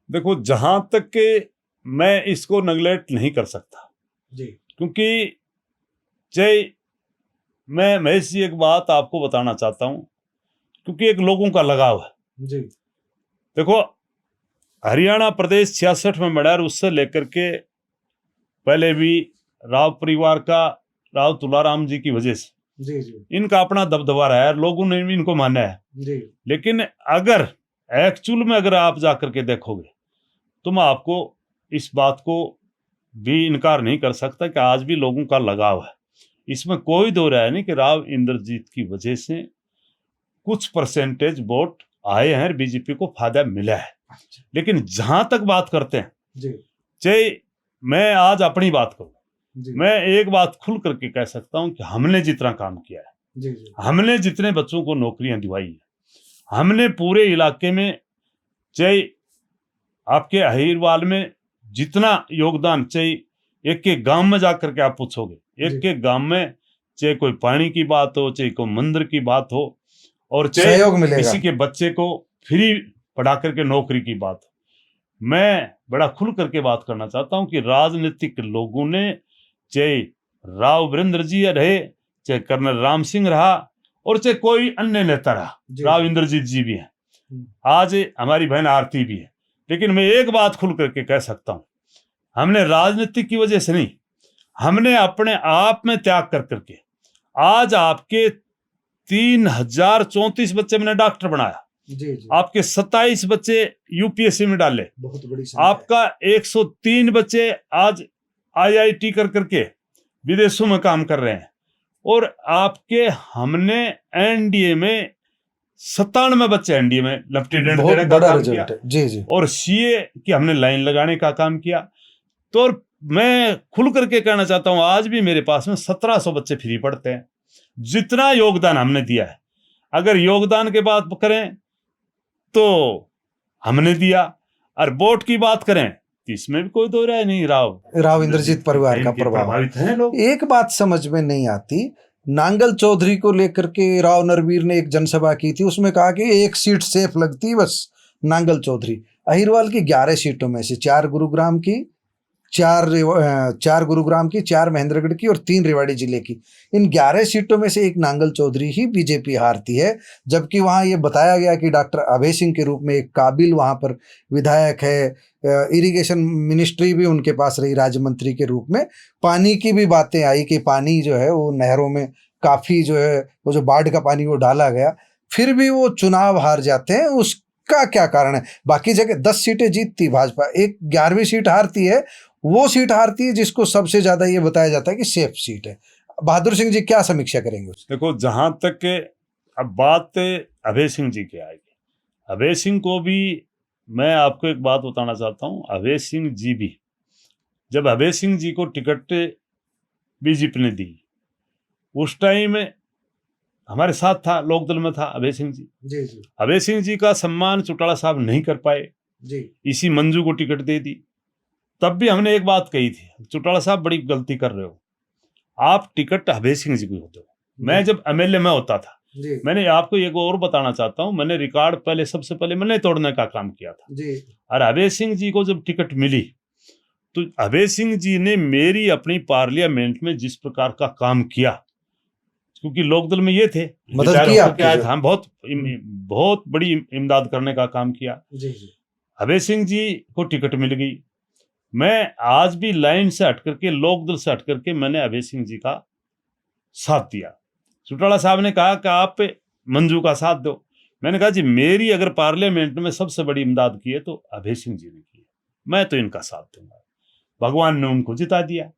देखो, जहां तक के मैं इसको नेगलेक्ट नहीं कर सकता जी, क्योंकि जय मैं महेश जी एक बात आपको बताना चाहता हूं, क्योंकि एक लोगों का लगाव है जी। देखो, हरियाणा प्रदेश 66 में बना, उससे लेकर के पहले भी राव परिवार का, राव तुलाराम जी की वजह से जी जी इनका अपना दबदबा रहा है, लोगों ने भी इनको माना है जी। लेकिन अगर एक्चुअल में अगर आप जाकर के देखोगे तो मैं आपको इस बात को भी इनकार नहीं कर सकता कि आज भी लोगों का लगाव है। इसमें कोई दो राय नहीं कि राव इंद्रजीत की वजह से कुछ परसेंटेज वोट आए हैं, बीजेपी को फायदा मिला है। लेकिन जहां तक बात करते हैं जी, चाहे मैं आज अपनी बात करूं, जी, मैं एक बात खुल करके कह सकता हूं कि हमने जितना काम किया है, जी, जी, हमने जितने बच्चों को नौकरियां दिवाई है, हमने पूरे इलाके में, चाहे आपके अहिरवाल में जितना योगदान, चाहे एक एक गांव में जाकर के आप पूछोगे, एक एक गांव में चाहे कोई पानी की बात हो, चाहे कोई मंदिर की बात हो, और चाहे किसी के बच्चे को फ्री पढ़ा करके नौकरी की बात हो, मैं बड़ा खुल करके बात करना चाहता हूं कि राजनीतिक लोगों ने, चाहे राव वीरेंद्र जी रहे, चाहे कर्नल राम सिंह रहा, और चाहे कोई अन्य नेता रहा, राव इंद्रजीत जी भी हैं, आज हमारी बहन आरती भी है, लेकिन मैं एक बात खुल करके कह सकता हूं, हमने राजनीति की वजह से नहीं, हमने अपने आप में त्याग कर करके आज आपके 3034 बच्चे मैंने डॉक्टर बनाया, जी, जी। आपके 27 बच्चे यूपीएससी में डाले, बहुत बड़ी आपका 103 बच्चे आज आईआईटी कर करके विदेशों में काम कर रहे हैं, और आपके हमने एनडीए में 97 बच्चे एनडीए में लेफ्टिनेंट देने का काम किया, जी जी, और सीए की हमने लाइन लगाने का काम किया। तो मैं खुल करके कहना चाहता हूं, आज भी मेरे पास में 1700 बच्चे फ्री पढ़ते हैं। जितना योगदान हमने दिया है, अगर योगदान की बात करें तो हमने दिया, और वोट की बात करें तो इसमें भी कोई दो राय नहीं, राव इंद्रजीत परिवार का प्रभावित है लोग। एक बात समझ में नहीं आती, नांगल चौधरी को लेकर के राव नरवीर ने एक जनसभा की थी, उसमें कहा कि एक सीट सेफ लगती बस नांगल चौधरी। अहिरवाल की 11 सीटों में से 4 गुरुग्राम की, 4 गुरुग्राम की, 4 महेंद्रगढ़ की और 3 रेवाड़ी जिले की। इन 11 सीटों में से एक नांगल चौधरी ही बीजेपी हारती है, जबकि वहां ये बताया गया कि डॉक्टर अभय सिंह के रूप में एक काबिल वहां पर विधायक है, इरिगेशन मिनिस्ट्री भी उनके पास रही राज्य मंत्री के रूप में। पानी की भी बातें आई कि पानी जो है वो नहरों में काफ़ी जो है वो जो बाढ़ का पानी वो डाला गया, फिर भी वो चुनाव हार जाते हैं। उसका क्या कारण है? बाकी जगह 10 सीटें जीतती भाजपा, एक 11वीं सीट हारती है, वो सीट हारती है जिसको सबसे ज्यादा ये बताया जाता है कि सेफ सीट है। बहादुर सिंह जी क्या समीक्षा करेंगे? देखो, जहां तक के अब बात अभय सिंह जी की आएगी, अभय सिंह को भी मैं आपको एक बात बताना चाहता हूं। अभय सिंह जी भी, जब अभय सिंह जी को टिकट बीजेपी ने दी। उस टाइम हमारे साथ था, लोकदल में था अभय सिंह जी। जी जी अभय सिंह जी का सम्मान चौटाला साहब नहीं कर पाए, जी इसी मंजू को टिकट दे दी। तब भी हमने एक बात कही थी, चौटाला साहब बड़ी गलती कर रहे हो, आप टिकट अभय सिंह जी को दो। मैं जब एमएलए में होता था, जी मैंने आपको एक और बताना चाहता हूं, मैंने रिकॉर्ड पहले सबसे पहले मैंने तोड़ने का काम किया था। जी और अभय सिंह जी को जब टिकट मिली तो अभय सिंह जी ने मेरी अपनी पार्लियामेंट में जिस प्रकार का काम किया, क्योंकि लोकदल में ये थे, मदद रिटायर की होकर आपकी के आए जो। थे, हम बहुत बड़ी इमदाद करने का काम किया। जी जी अभय सिंह जी को टिकट मिल गई। मैं आज भी लाइन से हट करके, लोकदल से हट करके मैंने अभय सिंह जी का साथ दिया। चौटाला साहब ने कहा कि आप मंजू का साथ दो। मैंने कहा जी, मेरी अगर पार्लियामेंट में सबसे बड़ी इमदाद की है तो अभय सिंह जी ने की है, मैं तो इनका साथ दूंगा। भगवान ने उनको जिता दिया।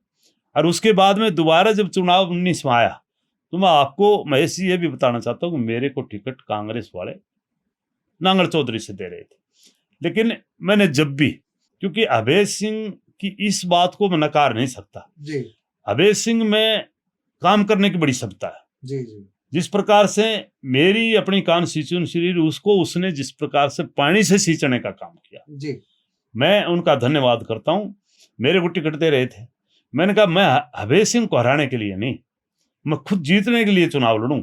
और उसके बाद में दोबारा जब चुनाव 19 में आया तो मैं आपको महेश जी ये भी बताना चाहता हूँ कि मेरे को टिकट कांग्रेस वाले नांगल चौधरी से दे रहे थे, लेकिन मैंने जब भी, क्योंकि अभय सिंह की इस बात को मैं नकार नहीं सकता, जी अभय सिंह में काम करने की बड़ी क्षमता है। जी जी जिस प्रकार से मेरी अपनी कॉन्स्टिट्यूएंसी उसको उसने जिस प्रकार से पानी से सींचने का काम किया, जी मैं उनका धन्यवाद करता हूं। मेरे को टिकट दे रहे थे, मैंने कहा मैं अभय सिंह को हराने के लिए नहीं, मैं खुद जीतने के लिए चुनाव लड़ूं।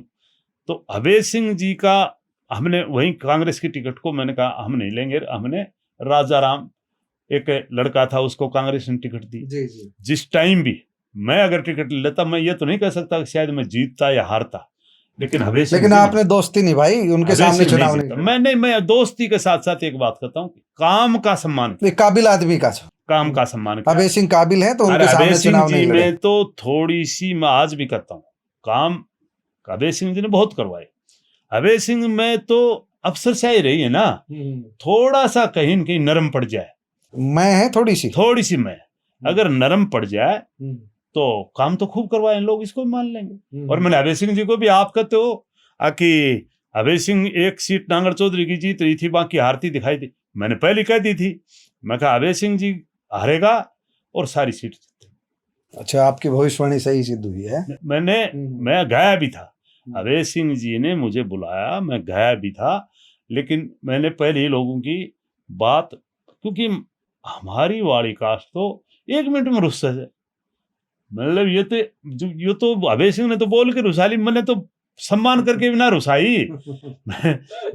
तो अभय सिंह जी का हमने वहीं कांग्रेस की टिकट को मैंने कहा हम नहीं लेंगे, हमने राजा राम एक लड़का था उसको कांग्रेस ने टिकट दी। जी जी जिस टाइम भी मैं अगर टिकट लेता, मैं ये तो नहीं कह सकता कि शायद मैं जीतता या हारता, लेकिन अभय सिंह, लेकिन आपने दोस्ती निभाई, उनके सामने चुनाव नहीं मैं नहीं, मैं दोस्ती के साथ साथ एक बात करता हूँ, काम का सम्मान, एक काबिल आदमी का काम का सम्मान किया। अभय सिंह काबिल है तो और उनके अभय सामने सिंह चुनाव जी नहीं लड़े। में तो थोड़ी सी मैं आज भी करता हूँ काम, अभय सिंह जी ने बहुत करवाए। अभय सिंह में तो अफसरशाही रही है ना, थोड़ा सा कहीं न कहीं नरम पड़ जाए, मैं है थोड़ी सी मैं अगर नरम पड़ जाए तो काम तो खूब करवाए लोग, इसको भी मान लेंगे। और मैंने अभय सिंह जी को भी, आप कहते हो कि अभय सिंह एक सीट नांगल चौधरी की जीत रही थी, बाकी हारती दिखाई दी, मैंने पहले कह दी थी, मैं कहा अभय सिंह जी हारेगा और सारी सीट जीतेगा। अच्छा, आपकी भविष्यवाणी सही सिद्ध हुई है। मैं गया भी था, अभय सिंह जी ने मुझे बुलाया, मैं गया भी था, लेकिन मैंने पहले ही लोगों की बात, क्योंकि हमारी वाली कास्ट तो 1 मिनट में रुस्से है, मतलब ये तो अभय सिंह ने तो बोल के रुसा ली, मैंने तो सम्मान करके भी ना रुसाई।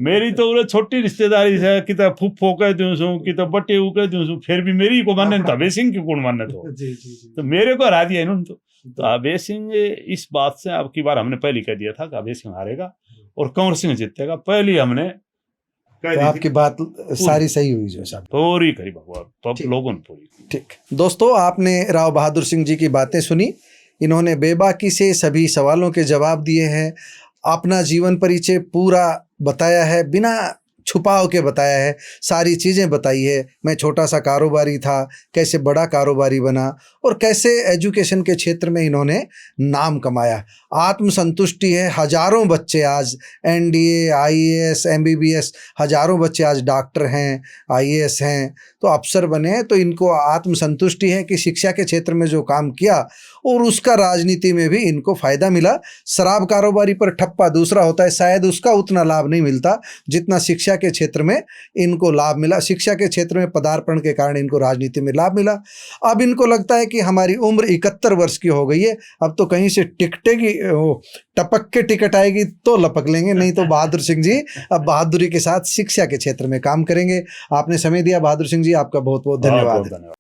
मेरी तो छोटी रिश्तेदारी है, कि फूफो कह दूं सू, कि बटे कह दूं सू, फिर भी मेरी को मानने तो अभय सिंह की कौन मानने तो मेरे को हरा दिया इन्होंने। तो अभय सिंह, इस बात से अब की बार हमने पहले कह दिया था कि अभय सिंह हारेगा और कंवर सिंह जीतेगा, पहले हमने तो आपकी बात सारी सही हुई जो साहब, पूरी करी भगवान लोगों ने पूरी। ठीक दोस्तों, आपने राव बहादुर सिंह जी की बातें सुनी। इन्होंने बेबाकी से सभी सवालों के जवाब दिए हैं, अपना जीवन परिचय पूरा बताया है, बिना छुपाव के बताया है, सारी चीज़ें बताई है। मैं छोटा सा कारोबारी था, कैसे बड़ा कारोबारी बना और कैसे एजुकेशन के क्षेत्र में इन्होंने नाम कमाया। आत्मसंतुष्टि है, हजारों बच्चे आज एनडीए, आईएएस, एमबीबीएस, हजारों बच्चे आज डॉक्टर हैं, आईएएस हैं, तो अफसर बने, तो इनको आत्मसंतुष्टि है कि शिक्षा के क्षेत्र में जो काम किया और उसका राजनीति में भी इनको फायदा मिला। शराब कारोबारी पर ठप्पा दूसरा होता है, शायद उसका उतना लाभ नहीं मिलता जितना शिक्षा के क्षेत्र में इनको लाभ मिला। शिक्षा के क्षेत्र में पदार्पण के कारण इनको राजनीति में लाभ मिला। अब इनको लगता है कि हमारी उम्र 71 वर्ष की हो गई है, अब तो कहीं से टिकटेगी, टपक के टिकट आएगी तो लपक लेंगे, नहीं तो बहादुर सिंह जी अब बहादुरी के साथ शिक्षा के क्षेत्र में काम करेंगे। आपने समय दिया बहादुर सिंह जी, आपका बहुत बहुत धन्यवाद।